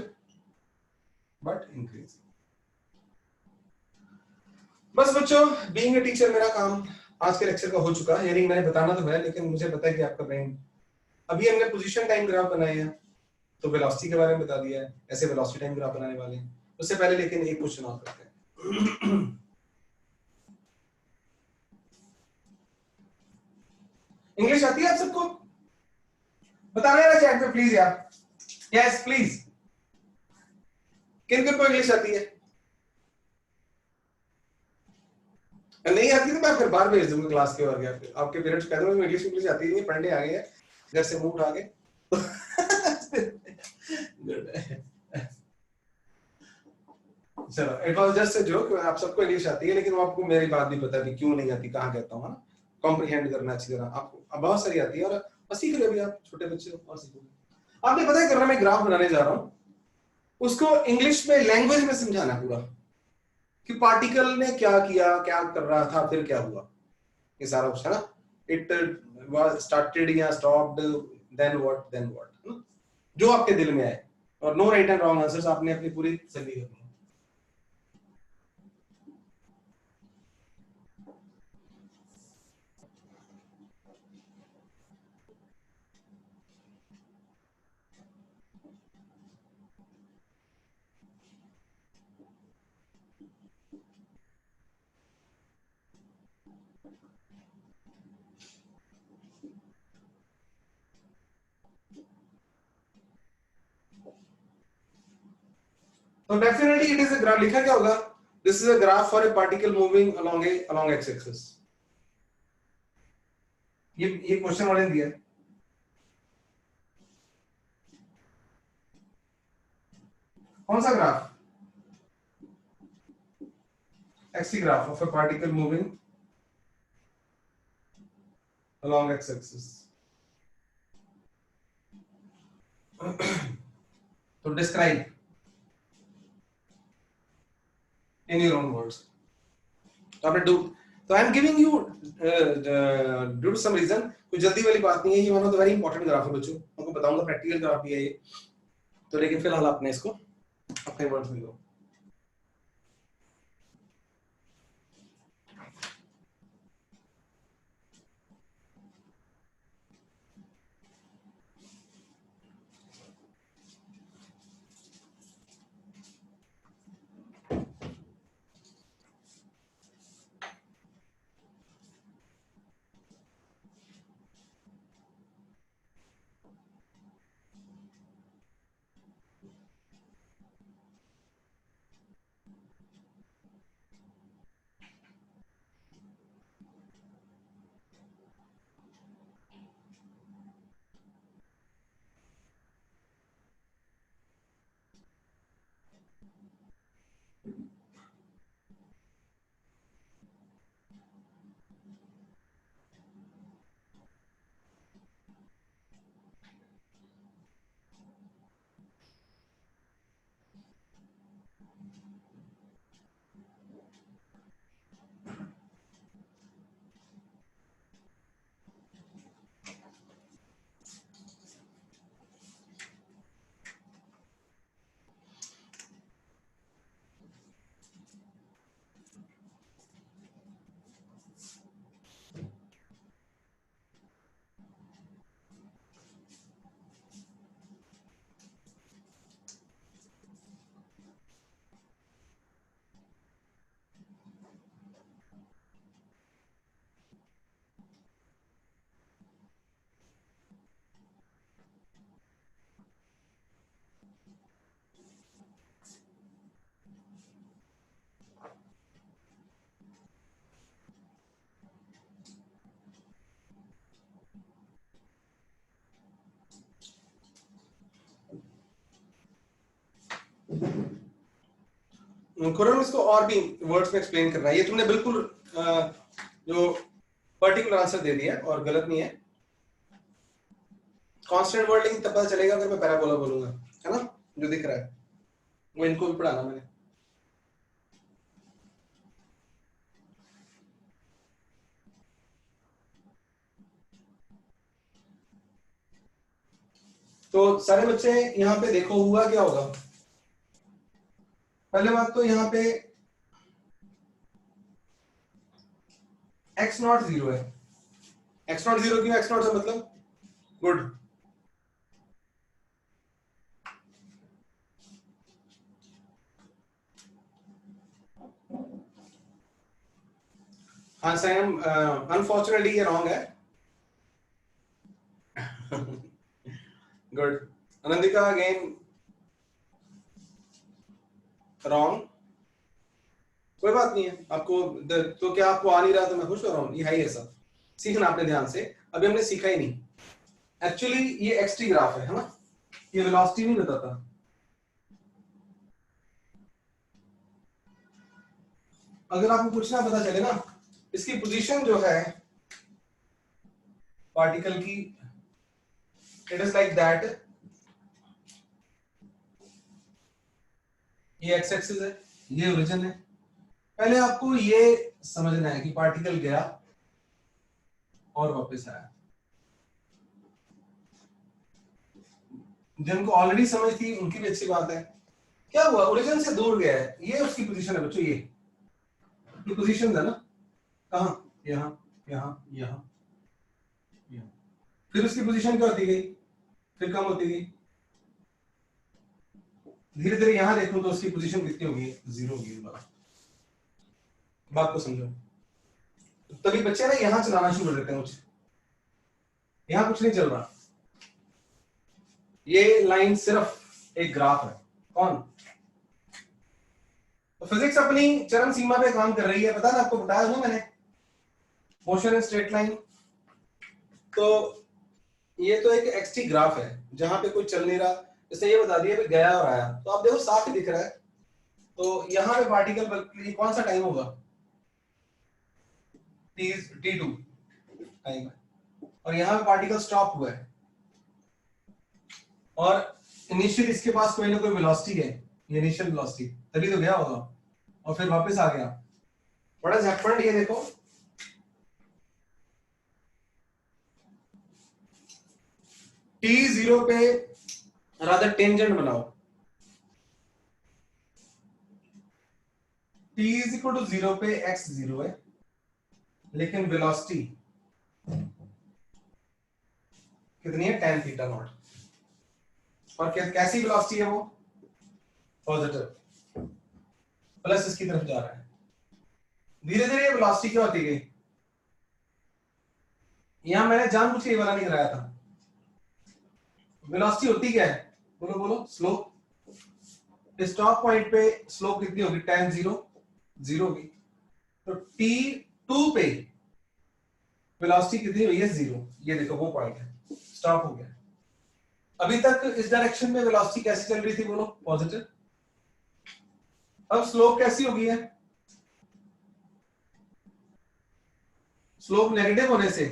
S1: बट इंक्रीज। बस बच्चों, बीइंग अ टीचर मेरा काम आज के लेक्चर का हो चुका है, यानी मैंने बताना तो है लेकिन मुझे पता है कि आपका ब्रेन, अभी हमने पोजीशन टाइम ग्राफ बनाए हैं तो वेलोसिटी के बारे में बता दिया है, ऐसे वेलोसिटी टाइम ग्राफ बनाने वाले हैं। उससे पहले लेकिन एक क्वेश्चन और करते हैं। इंग्लिश आती है आप सबको? बताना है ना चैट में प्लीज यार, यस प्लीज। किन किन को इंग्लिश आती है? नहीं आती तो मैं फिर बाहर भेज दूंगा क्लास के, और क्या फिर आपके पेरेंट्स कह दो इंग्लिश इंग्लिश आती नहीं है, पढ़ने आ गए हैं घर से मुंह उठा के। चलो, it was just a joke. आप सबको इंग्लिश आती है लेकिन वो आपको मेरी बात भी पता है कि क्यों नहीं आती, कहाँ कहता हूँ ना, कॉम्प्रिहेंड करना अच्छी तरह आपको अब बहुत सारी आती है, और सीख रहे भी आप छोटे बच्चे हो और सीखोगे। आपने पता है करना, मैं ग्राफ बनाने जा रहा हूँ, उसको इंग्लिश में लैंग्वेज में समझाना पूरा कि पार्टिकल ने क्या किया, क्या कर रहा था, फिर क्या हुआ, ये सारा कुछ है ना। इट वाज स्टार्टेड या स्टॉप्ड, देन व्हाट, जो आपके दिल में आए, और no right and wrong answers, आपने अपनी पूरी तसल्ली करनी है। तो definitely it is a graph, लिखा क्या होगा, this is a graph for a particle moving along x axis। ये क्वेश्चन वाले ने दिया है। कौन सा ग्राफ? एक्सी graph of a particle moving along x axis। तो describe in your own words. तो आपने डू, तो I am giving you due to some reason, कोई जल्दी वाली बात नहीं है, ये one of the very important graph है बच्चों, आपको बताऊंगा प्रैक्टिकल ग्राफ भी है ये, तो लेकिन फिलहाल आपने इसको अपने वर्ड्स में लो। कुरन इसको और भी वर्ड्स में एक्सप्लेन करना है, ये तुमने बिल्कुल जो पर्टिकुलर आंसर दे दिया और गलत नहीं है। कांस्टेंट वर्ड लेकिन तब पता चलेगा अगर मैं पैराबोला बोलूंगा, है ना, जो दिख रहा है वो इनको भी पढ़ाना मैंने। तो सारे बच्चे यहाँ पे देखो हुआ क्या होगा। पहले बात तो यहाँ पे x नॉट 0 है, x नॉट 0 क्यों, x नॉट से मतलब गुड, हाँ सैम, अनफॉर्चुनेटली ये रॉन्ग है। गुड अनंतिका, अगेन रॉन्ग, कोई बात नहीं है आपको, तो क्या आपको आ नहीं रहा तो मैं खुश हो रहा हूँ, ये है ही ऐसा, सीखना आपने ध्यान से, अभी हमने सीखा ही नहीं। एक्चुअली ये एक्सटी ग्राफ है ना, ये वेलोसिटी नहीं बताता। अगर आपको कुछ ना पता चले ना, इसकी पोजीशन जो है पार्टिकल की, इट इज लाइक दैट, ये एक्स एक्सिस है, ये ओरिजिन है। पहले आपको ये समझना है कि पार्टिकल गया और वापस आया, जिनको ऑलरेडी समझ थी उनकी भी अच्छी बात है। क्या हुआ, ओरिजिन से दूर गया है, ये उसकी पोजीशन है बच्चों, ये पोजीशन है ना, कहां, यहाँ यहाँ यहाँ यहाँ, फिर उसकी पोजीशन क्या होती गई, फिर कम होती गई, धीरे धीरे यहां देखो तो उसकी पोजीशन कितनी होगी, 0 होगी। बात को समझो, तभी बच्चे ना यहां चलाना शुरू कर देते हैं कुछ, यहां कुछ नहीं चल रहा, ये लाइन सिर्फ एक ग्राफ है। कौन, तो फिजिक्स अपनी चरम सीमा पे काम कर रही है, पता ना आपको, बताया हूं मैंने, मोशन इन स्ट्रेट लाइन, तो ये तो एक एक्सटी ग्राफ है जहां पे कोई चल नहीं रहा, इसने ये बता दिया गया और आया, तो आप देखो साफ ही दिख रहा है। तो यहाँ पे पार्टिकल बल्कि कौन सा टाइम होगा, t2 टाइम है, और यहाँ पे पार्टिकल स्टॉप हुआ है और इनिशियल इसके पास कोई ना कोई वेलोसिटी है, ये इनिशियल वेलोसिटी, तभी तो गया होगा और फिर वापस आ गया। व्हाट हैज हैपेंड, ये देखो t0 पे रादर टेंजेंट बनाओ, t इज इक्वल टू 0 पे x 0 है, लेकिन वेलोसिटी कितनी है, tan थीटा नॉट, और कैसी वेलोसिटी है वो, पॉजिटिव, प्लस इसकी तरफ जा रहा है। धीरे धीरे ये वेलोसिटी क्या होती गई, यहां मैंने जानबूझ के ये वाला नहीं कराया था। वेलोसिटी होती क्या है, बोलो बोलो, स्लोप। स्टॉप पॉइंट पे स्लोप कितनी होगी, tan 0 0 होगी, तो t2 पे वेलोसिटी कितनी हुई है, 0। ये देखो वो पॉइंट है, स्टॉप हो गया। अभी तक इस डायरेक्शन में वेलोसिटी कैसी चल रही थी, बोलो पॉजिटिव। अब स्लोप कैसी होगी है, स्लोप नेगेटिव होने से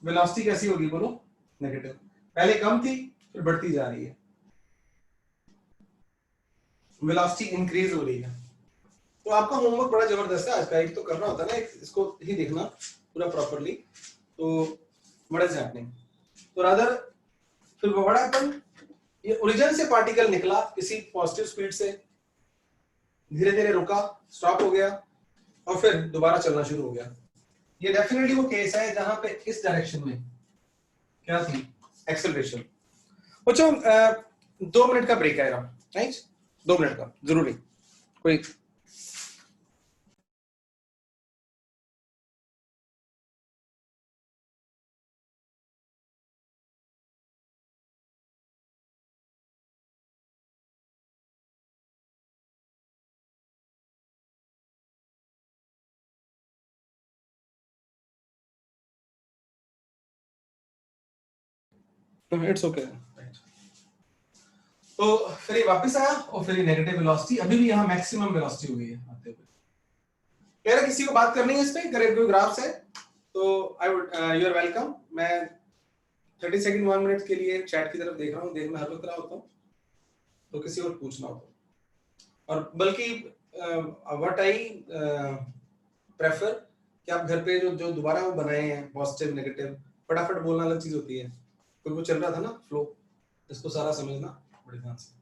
S1: वेलोसिटी कैसी होगी, बोलो नेगेटिव। पहले कम थी फिर बढ़ती जा रही है, वेलोसिटी इंक्रीज हो रही है। तो आपका होमवर्क बड़ा जबरदस्त है आज का, एक तो करना होता है ना, इसको ही देखना पूरा प्रॉपरली। तो व्हाट इज हैपनिंग, तो रादर फिर व्हाट हैपेंड, ये ओरिजिन से पार्टिकल निकला किसी पॉजिटिव स्पीड से, धीरे धीरे रुका, स्टॉप हो गया और फिर दोबारा चलना शुरू हो गया। ये डेफिनेटली वो केस है जहां पे इस डायरेक्शन में क्या थी, एक्सेलरेशन। बच्चों 2 मिनट का ब्रेक आएगा, राइट, 2 मिनट का जरूरी कोई। इट्स ओके, तो फिर ये वापस आया और फिर ये नेगेटिव वेलोसिटी, अभी भी यहाँ मैक्सिमम वेलोसिटी हुई है आते हुए। कह रहा किसी को बात करनी है इस पे, करे कोई ग्राफ्स है तो I would, you are welcome. मैं 30 सेकंड 1 मिनट के लिए चैट की तरफ देख रहा हूँ, देख मैं हर वक्त रहा होता हूँ, तो किसी और पूछना हो तो। और बल्कि व्हाट आई प्रेफर कि आप घर पे जो जो दोबारा वो बनाए हैं पॉजिटिव नेगेटिव, फटाफट बोलना अलग चीज होती है, तो वो चल रहा था ना फ्लो, इसको सारा समझना बड़े ध्यान से।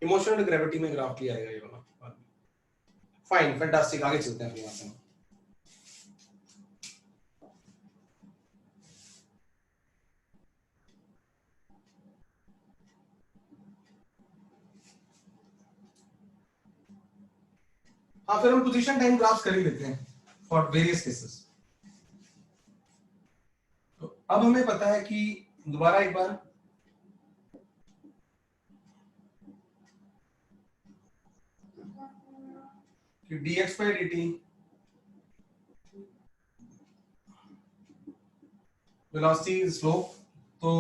S1: इमोशनल ग्रेविटी में ग्राफ भी आएगा ये वाला। फाइन, फैंटास्टिक, आगे चलते हैं यहाँ से। हाँ, फिर हम पोजीशन टाइम ग्राफ्स कर ही लेते हैं फॉर वेरियस केसेस। तो अब हमें पता है कि दोबारा एक बार कि dx by dt velocity slope, तो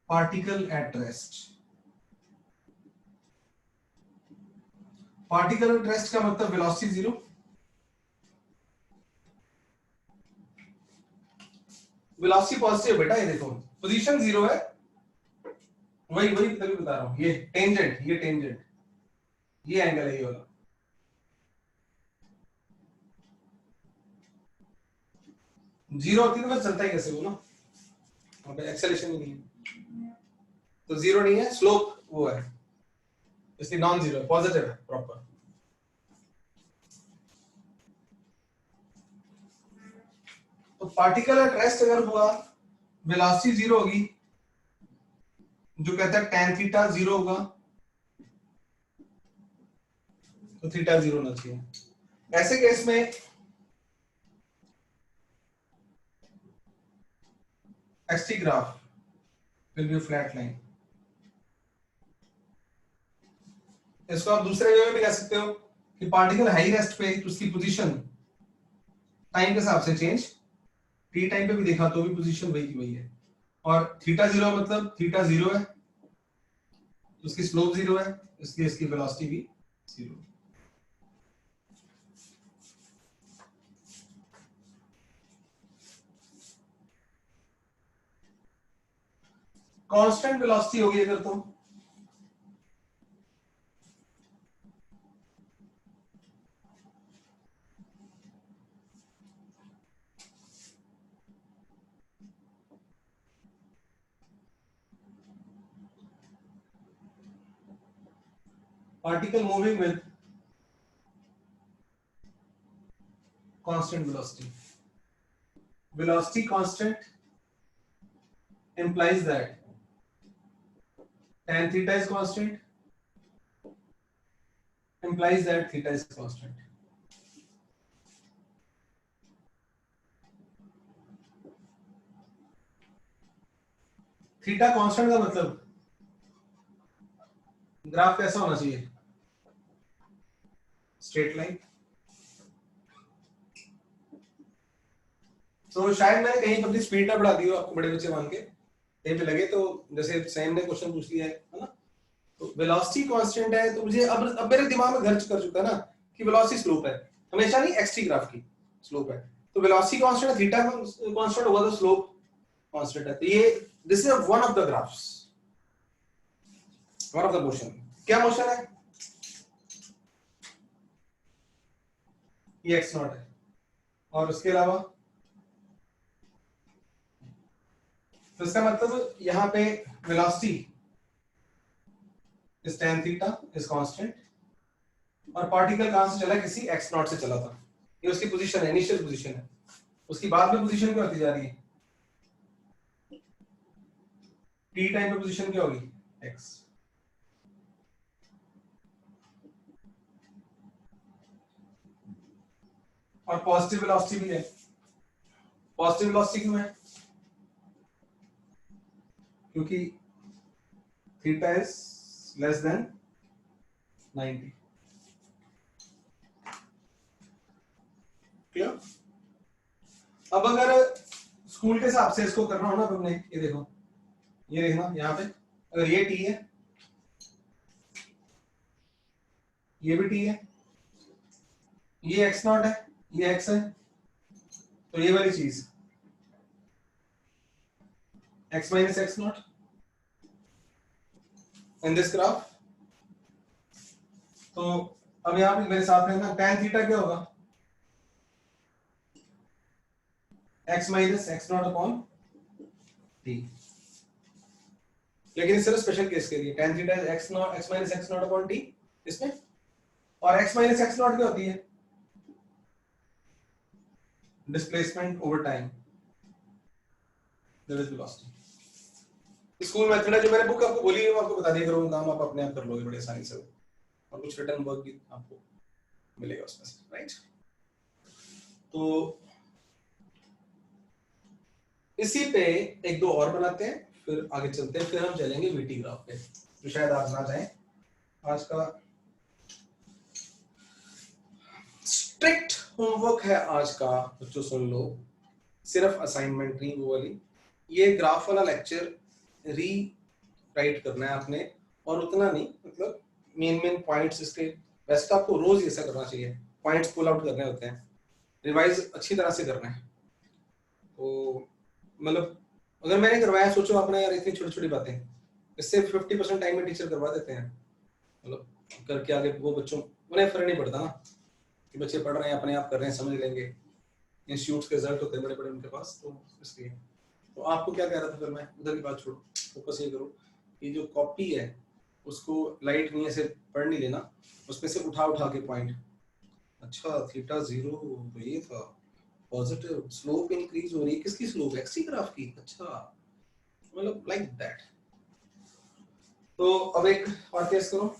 S1: particle at rest, particle at rest का मतलब वेलोसिटी 0, वेलोसिटी पॉजिटिव बेटा, ये देखो पोजीशन 0 है, वही वही तभी बता रहा हूँ, ये टेंजेंट, ये टेंजेंट, ये एंगल है ये वाला। जीरो होती तो फिर चलता ही कैसे वो ना, वहां पे एक्सेलरेशन ही नहीं है, तो 0 नहीं है, स्लोप वो है, इसलिए नॉन जीरो है, पॉजिटिव है प्रॉपर। तो पार्टिकल एट रेस्ट अगर हुआ, वेलोसिटी 0 होगी, जो कहता है tan थीटा 0 होगा, तो थीटा 0 होना चाहिए। ऐसे केस में xt graph will be flat line. इसको आप दूसरे वे में भी कह सकते हो कि पार्टिकल हाई रेस्ट पे तो उसकी पोजीशन टाइम के हिसाब से चेंज, टी टाइम पे भी देखा तो भी पोजीशन वही की वही है, और थीटा जीरो मतलब थीटा जीरो है, उसकी स्लोप जीरो है, इसलिए इसकी वेलोसिटी भी जीरो। कांस्टेंट वेलोसिटी होगी अगर तुम particle moving with constant velocity, velocity constant implies that tan theta is constant, implies that theta is constant. Theta constant का मतलब ग्राफ कैसा होना चाहिए, स्ट्रेट लाइन। तो शायद मैंने कहीं अपनी स्पीड ना बढ़ा दी हो आपको बड़े बच्चे मान के, कहीं पे लगे तो जैसे सैम ने क्वेश्चन पूछ लिया है ना, तो वेलोसिटी कांस्टेंट है तो मुझे अब मेरे दिमाग में घर कर चुका है ना कि वेलोसिटी स्लोप है, हमेशा नहीं एक्स टी ग्राफ की स्लोप है, तो वेलोसिटी कांस्टेंट है, थीटा कांस्टेंट होगा तो स्लोप कांस्टेंट है, तो ये this is one of the graphs, one of the motion. क्या मोशन है, ये एक्स नॉट है, और उसके अलावा तो इसका मतलब यहाँ पे velocity is tan theta is constant, और पार्टिकल कहां से चला, किसी x नॉट से चला था, ये उसकी पोजीशन है, इनिशियल पोजीशन है, उसकी बाद में पोजीशन क्या होती जा रही है, t टाइम पे पोजीशन क्या होगी, x। और पॉजिटिव वेलोसिटी भी है, पॉजिटिव वेलोसिटी क्यों है, क्योंकि theta is less than 90। Clear. अब अगर स्कूल के हिसाब से इसको करना हो ना तुमने, ये देखो, ये देखना यहाँ पे, अगर ये t है, ये भी t है, ये x नॉट है, ये x है, तो ये वाली चीज x minus x not in this graph, तो अब यहाँ पे मेरे साथ में ना tan थीटा क्या होगा, x minus x not upon t, लेकिन सिर्फ स्पेशल केस के लिए tan theta x not x minus x not upon t इसमें, और x माइनस एक्स नॉट क्या होती है, displacement over time, that is velocity. School method है जो मैंने बुक आपको बोली है वो आपको बता दिया करूंगा, काम आप अपने आप कर लोगे बड़े आसानी से, और कुछ रिटर्न वर्क भी आपको मिलेगा उसमें से, राइट। तो इसी पे एक दो और बनाते हैं, फिर आगे चलते हैं, फिर हम चलेंगे वीटी ग्राफ पे, तो शायद आप ना जाएं। आज का स्ट्रिक्ट होमवर्क है आज का, बच्चों सुन लो, सिर्फ असाइनमेंट नहीं वो वाली, ये ग्राफ वाला लेक्चर री राइट करना है आपने, और उतना नहीं, मतलब मेन मेन पॉइंट्स इसके, वैसे तो आपको रोज ऐसा करना चाहिए, पॉइंट्स पुल आउट करने होते हैं, रिवाइज अच्छी तरह से करना है। तो मतलब अगर मैंने करवाया, सोचो आपने यार इतनी छोटी छोटी बातें, इससे 50% टाइम में टीचर करवा देते हैं, मतलब करके आगे वो बच्चों उन्हें फर्क नहीं पड़ता ना कि बच्चे पढ़ रहे हैं अपने आप कर रहे हैं, समझ लेंगे, इंस्टीट्यूट्स के रिजल्ट होते हैं बड़े बड़े उनके पास, तो इसलिए। तो आपको क्या कह रहा था फिर मैं, उधर की बात छोड़ो, फोकस ये करो कि जो कॉपी है उसको लाइट नहीं ऐसे पढ़ नहीं लेना, उसमें से उठा उठा के पॉइंट, अच्छा थीटा जीरो तो ये था, पॉजिटिव स्लोप इंक्रीज हो रही है, किसकी स्लोप, एक्स ग्राफ की, अच्छा मतलब लाइक दैट। तो अब एक और केस करो,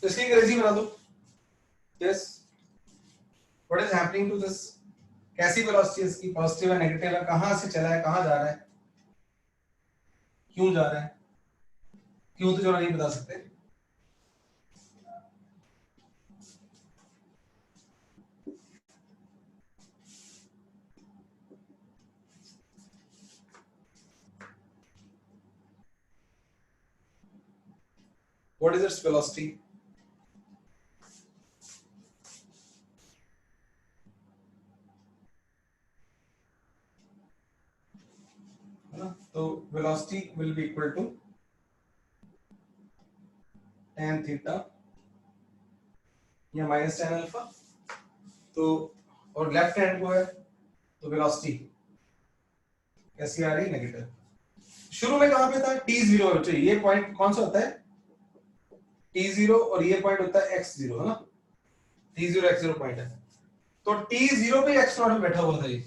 S1: तो इसकी अंग्रेजी बना दो। Yes, what is happening to this, कैसी वेलोसिटी इसकी, पॉजिटिव है नेगेटिव है, कहां से चला है, कहां जा रहा है, क्यों जा रहा है, क्यों तो जो नहीं बता सकते। What is its velocity? है ना, तो velocity will be equal to tan theta या माइनस tan अल्फा। तो और लेफ्ट हैंड को है तो वेलोसिटी कैसी आ रही है, नेगेटिव। शुरू में कहां पे था, t0 बच्चों, ये पॉइंट कौन सा होता है, t0, और ये पॉइंट होता है x0, है ना, t0 x0 पॉइंट है। तो t0 पे x0 में बैठा हुआ था ये,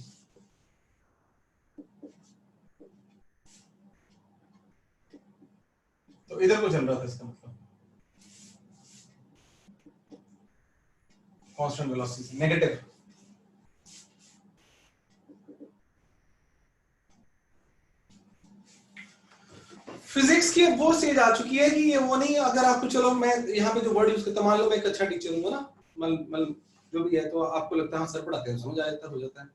S1: तो इधर को चल रहा था, इसका मतलब कांस्टेंट वेलोसिटी नेगेटिव। फिजिक्स की वो स्टेज आ चुकी है कि ये वो नहीं, अगर आपको, चलो मैं यहाँ पे जो वर्ड यूज करता हूं, मान लो मैं एक अच्छा टीचर हूँ ना, मल जो भी है, तो आपको लगता है हाँ सर पढ़ाते हैं, समझ आ जाता हो जाता है,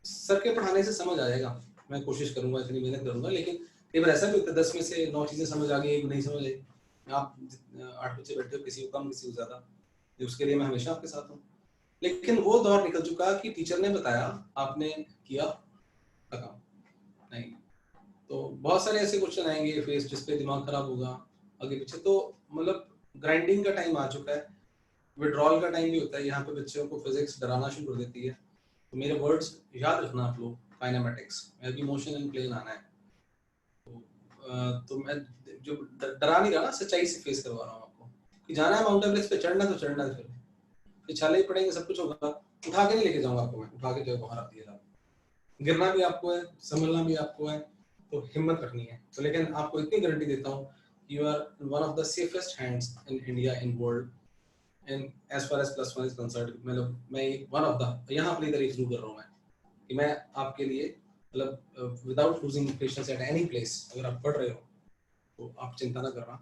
S1: सर के पढ़ाने से समझ आ जाएगा, मैं कोशिश करूंगा, इतनी मेहनत करूंगा, लेकिन कई बार ऐसा भी होता है 10 में से 9 चीजें समझ आ गई, एक नहीं समझ आई। आप 8 बच्चे बैठे हो, किसी को कम किसी को ज्यादा, उसके लिए मैं हमेशा आपके साथ हूँ। लेकिन वो दौर निकल चुका कि टीचर ने बताया, आपने किया, खत्म नहीं। तो बहुत सारे ऐसे क्वेश्चन आएंगे फेस जिस पे दिमाग खराब होगा आगे पीछे, तो मतलब ग्राइंडिंग का टाइम आ चुका है, विड्रॉल का टाइम भी होता है, यहाँ पे बच्चों को फिजिक्स डराना शुरू कर देती है। तो मेरे वर्ड्स याद रखना आप लोग, काइनेमेटिक्स में भी मोशन एंड प्लेन आना है, तो मैं जो डरा नहीं रहा ना, सच्चाई से फेस करवा रहा हूँ आपको कि जाना है माउंट एवरेस्ट पे, चढ़ना तो चढ़ना है, फिर छाले ही पड़ेंगे, सब कुछ होगा, उठा के नहीं लेके जाऊंगा आपको मैं, उठा के जो है बाहर आती है, गिरना भी आपको है, संभलना भी आपको है, तो हिम्मत रखनी है। तो लेकिन आपको इतनी गारंटी देता हूँ, you are one of the safest hands in India, in world, and as far as +1 is concerned, मतलब मैं वन ऑफ द, यहाँ अपनी तारीफ शुरू कर रहा हूँ मैं, कि मैं आपके लिए, मतलब without losing patience at any place, अगर आप पढ़ रहे हो तो आप चिंता ना करना,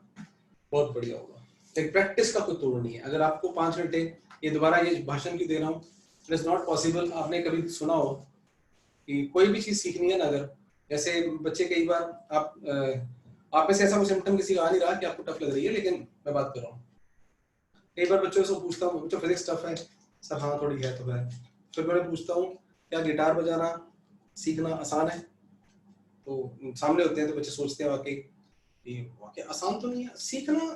S1: बहुत बढ़िया होगा। एक प्रैक्टिस का कोई तोड़ नहीं है, अगर आपको 5 घंटे, ये दोबारा ये भाषण क्यों दे रहा हूँ, इट इज नॉट पॉसिबल। आपने कभी सुना हो कि कोई भी चीज सीखनी है ना, अगर जैसे बच्चे कई बार, आप में से ऐसा कोई सिम्टम किसी का आ नहीं रहा कि आपको टफ लग रही है, लेकिन मैं बात कर रहा हूँ, कई बार बच्चों से पूछता हूँ, बच्चों फिजिक्स टफ है सर, हाँ थोड़ी है तो है, फिर मैं पूछता हूँ क्या गिटार बजाना सीखना आसान है, तो सामने होते हैं तो बच्चे सोचते हैं वाकई आसान तो नहीं है सीखना,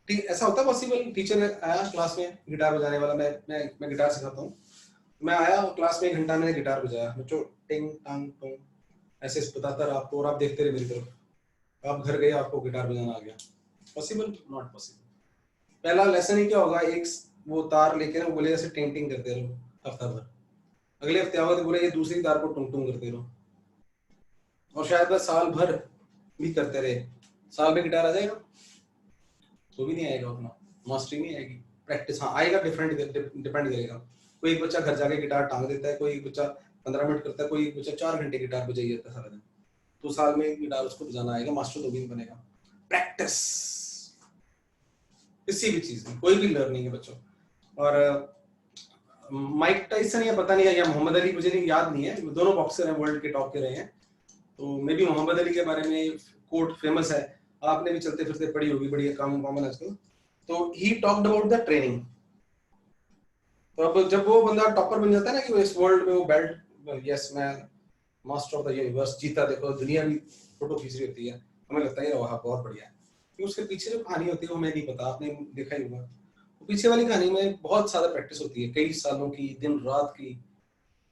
S1: ठीक ऐसा होता है पॉसिबल। टीचर आया क्लास में गिटार बजाने वाला, मैं गिटार सिखाता हूँ, मैं आया क्लास में 1 घंटा मैंने गिटार बजाया, बच्चों टिंग टांग टोंग ऐसे बताता रहा आपको, और आप देखते रहे मेरी तरफ, आप घर गए आपको गिटार बजाना आ गया, पॉसिबल, नॉट पॉसिबल। पहला लेसन ही क्या होगा, एक वो तार लेके ना बोले ऐसे टिंग टिंग करते रहो हफ्ता भर, अगले हफ्ते आओगे तो बोले ये दूसरी तार को टुंग टुंग करते रहो, और शायद बस साल भर भी करते रहे, साल में गिटार आ जाएगा, तो भी नहीं आएगा, उतना मास्टरी नहीं आएगी, प्रैक्टिस हाँ आएगा, डिफरेंट डिपेंड करेगा। कोई एक बच्चा घर जाके गिटार टांग देता है, कोई एक बच्चा 15 मिनट करता है, कोई एक बच्चा 4 घंटे गिटार बजाई जाता है सारा दिन, तो साल में गिटार उसको बजाना आएगा, मास्टर तो भी नहीं बनेगा। प्रैक्टिस किसी भी चीज में, कोई भी लर्निंग है बच्चों। और माइक टाइसन या पता नहीं है, या मोहम्मद अली, मुझे नहीं याद नहीं है, दोनों बॉक्सर हैं, वर्ल्ड के टॉप के रहे हैं, तो मे बी मोहम्मद अली के बारे में कोट फेमस है, आपने भी चलते फिरते पढ़ी होगी, बड़ी कॉमन आजकल। तो he talked about the training. तो अब जब वो बंदा टॉपर बन जाता है ना कि इस वर्ल्ड में वो बेल्ट, यस मैं मास्टर ऑफ द यूनिवर्स जीता, देखो दुनिया भी फोटो खींच रही होती है, हमें लगता है वाह बहुत बढ़िया है, कि उसके पीछे जो कहानी होती है वो हमें नहीं पता, आपने देखा ही होगा, तो पीछे वाली कहानी में बहुत ज्यादा प्रैक्टिस होती है, कई सालों की, दिन रात की,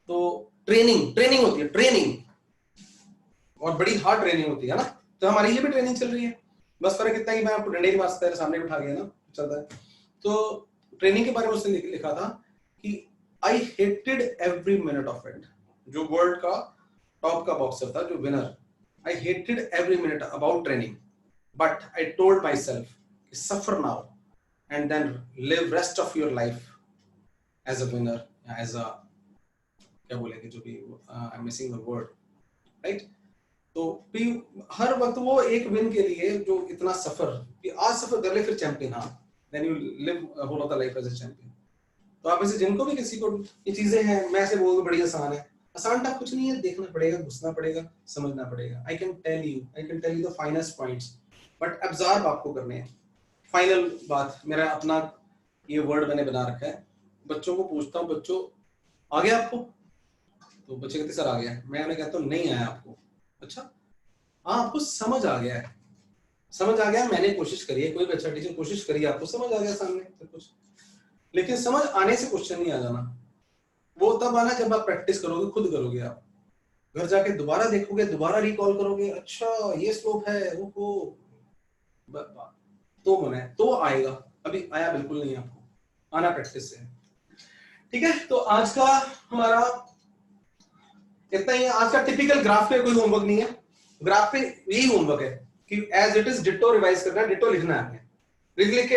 S1: तो ट्रेनिंग होती है, ट्रेनिंग, और बड़ी हार्ड ट्रेनिंग होती है ना। तो हमारी ये भी ट्रेनिंग चल रही है, बस फर्क इतना ही, मैं आपको डंडे की मारता सामने बिठा गया ना, चलता है। तो ट्रेनिंग के बारे में उसने लिखा था कि I hated every minute of it, जो वर्ल्ड का टॉप का बॉक्सर था, जो winner, I hated every minute about training, but I told my self suffer now and then live rest of your life as a winner, as a, क्या बोलेंगे जो भी, I am missing the word, right. तो भी हर वक्त वो एक विन के लिए जो इतना सफर, कि आज सफर कर ले फिर चैंपियन, हाँ, then you live whole of the life as a champion. तो आप ऐसे जिनको भी किसी को ये चीजें हैं, मैं ऐसे बोल बड़ी आसान है, आसान टाइप कुछ नहीं है, देखना पड़ेगा, घुसना पड़ेगा, समझना पड़ेगा। I can tell you the finest points, but absorb आपको करने हैं। फाइनल बात, मेरा अपना ये वर्ड मैंने बना रखा है, बच्चों को पूछता हूँ, बच्चों आ गया आपको? तो बच्चे कहते सर आ गया। मैं उन्हें कहता हूँ नहीं आया आपको। अच्छा, हाँ आपको समझ आ गया है, समझ आ गया, मैंने कोशिश करी है, कोई भी अच्छा टीचर कोशिश करी, आपको समझ आ गया सामने सब कुछ। लेकिन समझ आने से क्वेश्चन नहीं आ जाना, वो तब आना जब आप प्रैक्टिस करोगे, खुद करोगे, आप घर जाके दोबारा देखोगे, दोबारा रिकॉल करोगे, अच्छा ये स्लोप है, वो तो होना है, तो आएगा। अभी आया बिल्कुल नहीं आपको, आना प्रैक्टिस से। ठीक है, तो आज का हमारा इतना ही है। आज का टिपिकल ग्राफ पे कोई होमवर्क नहीं है, ग्राफ पे यही होमवर्क है कि as it is ditto revise करना है, डिट्टो लिखना है आपने। लिख के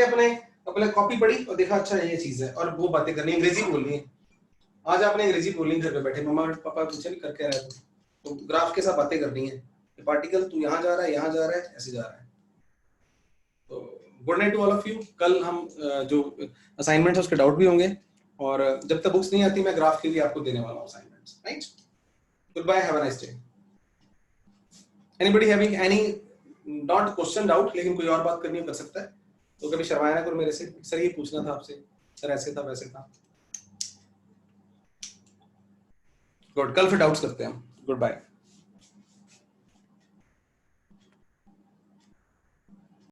S1: अपने कॉपी पढ़ी और देखा अच्छा ये चीज है, और वो बातें करनी, अंग्रेजी बोलनी है। आज आपने अंग्रेजी बोलनी, घर पे बैठे मम्मा पापा पूछे नहीं करके रहे तो ग्राफ के साथ बातें करनी है, पार्टिकल तू यहाँ जा रहा है, यहाँ जा रहा है, ऐसे जा रहा है। तो good night to all of you. कल हम जो असाइनमेंट्स उसके डाउट भी होंगे, और जब तक बुक्स नहीं आती मैं ग्राफ के लिए आपको देने वाला हूँ assignments, right. Goodbye, have a nice day. Anybody having any not question doubt, लेकिन कोई और बात करनी हो कर सकता है, तो कभी शर्माया ना करो मेरे से, सर ये पूछना था आपसे, सर ऐसे था वैसे था। गुड, कल फिर डाउट्स करते हैं हम। Good bye.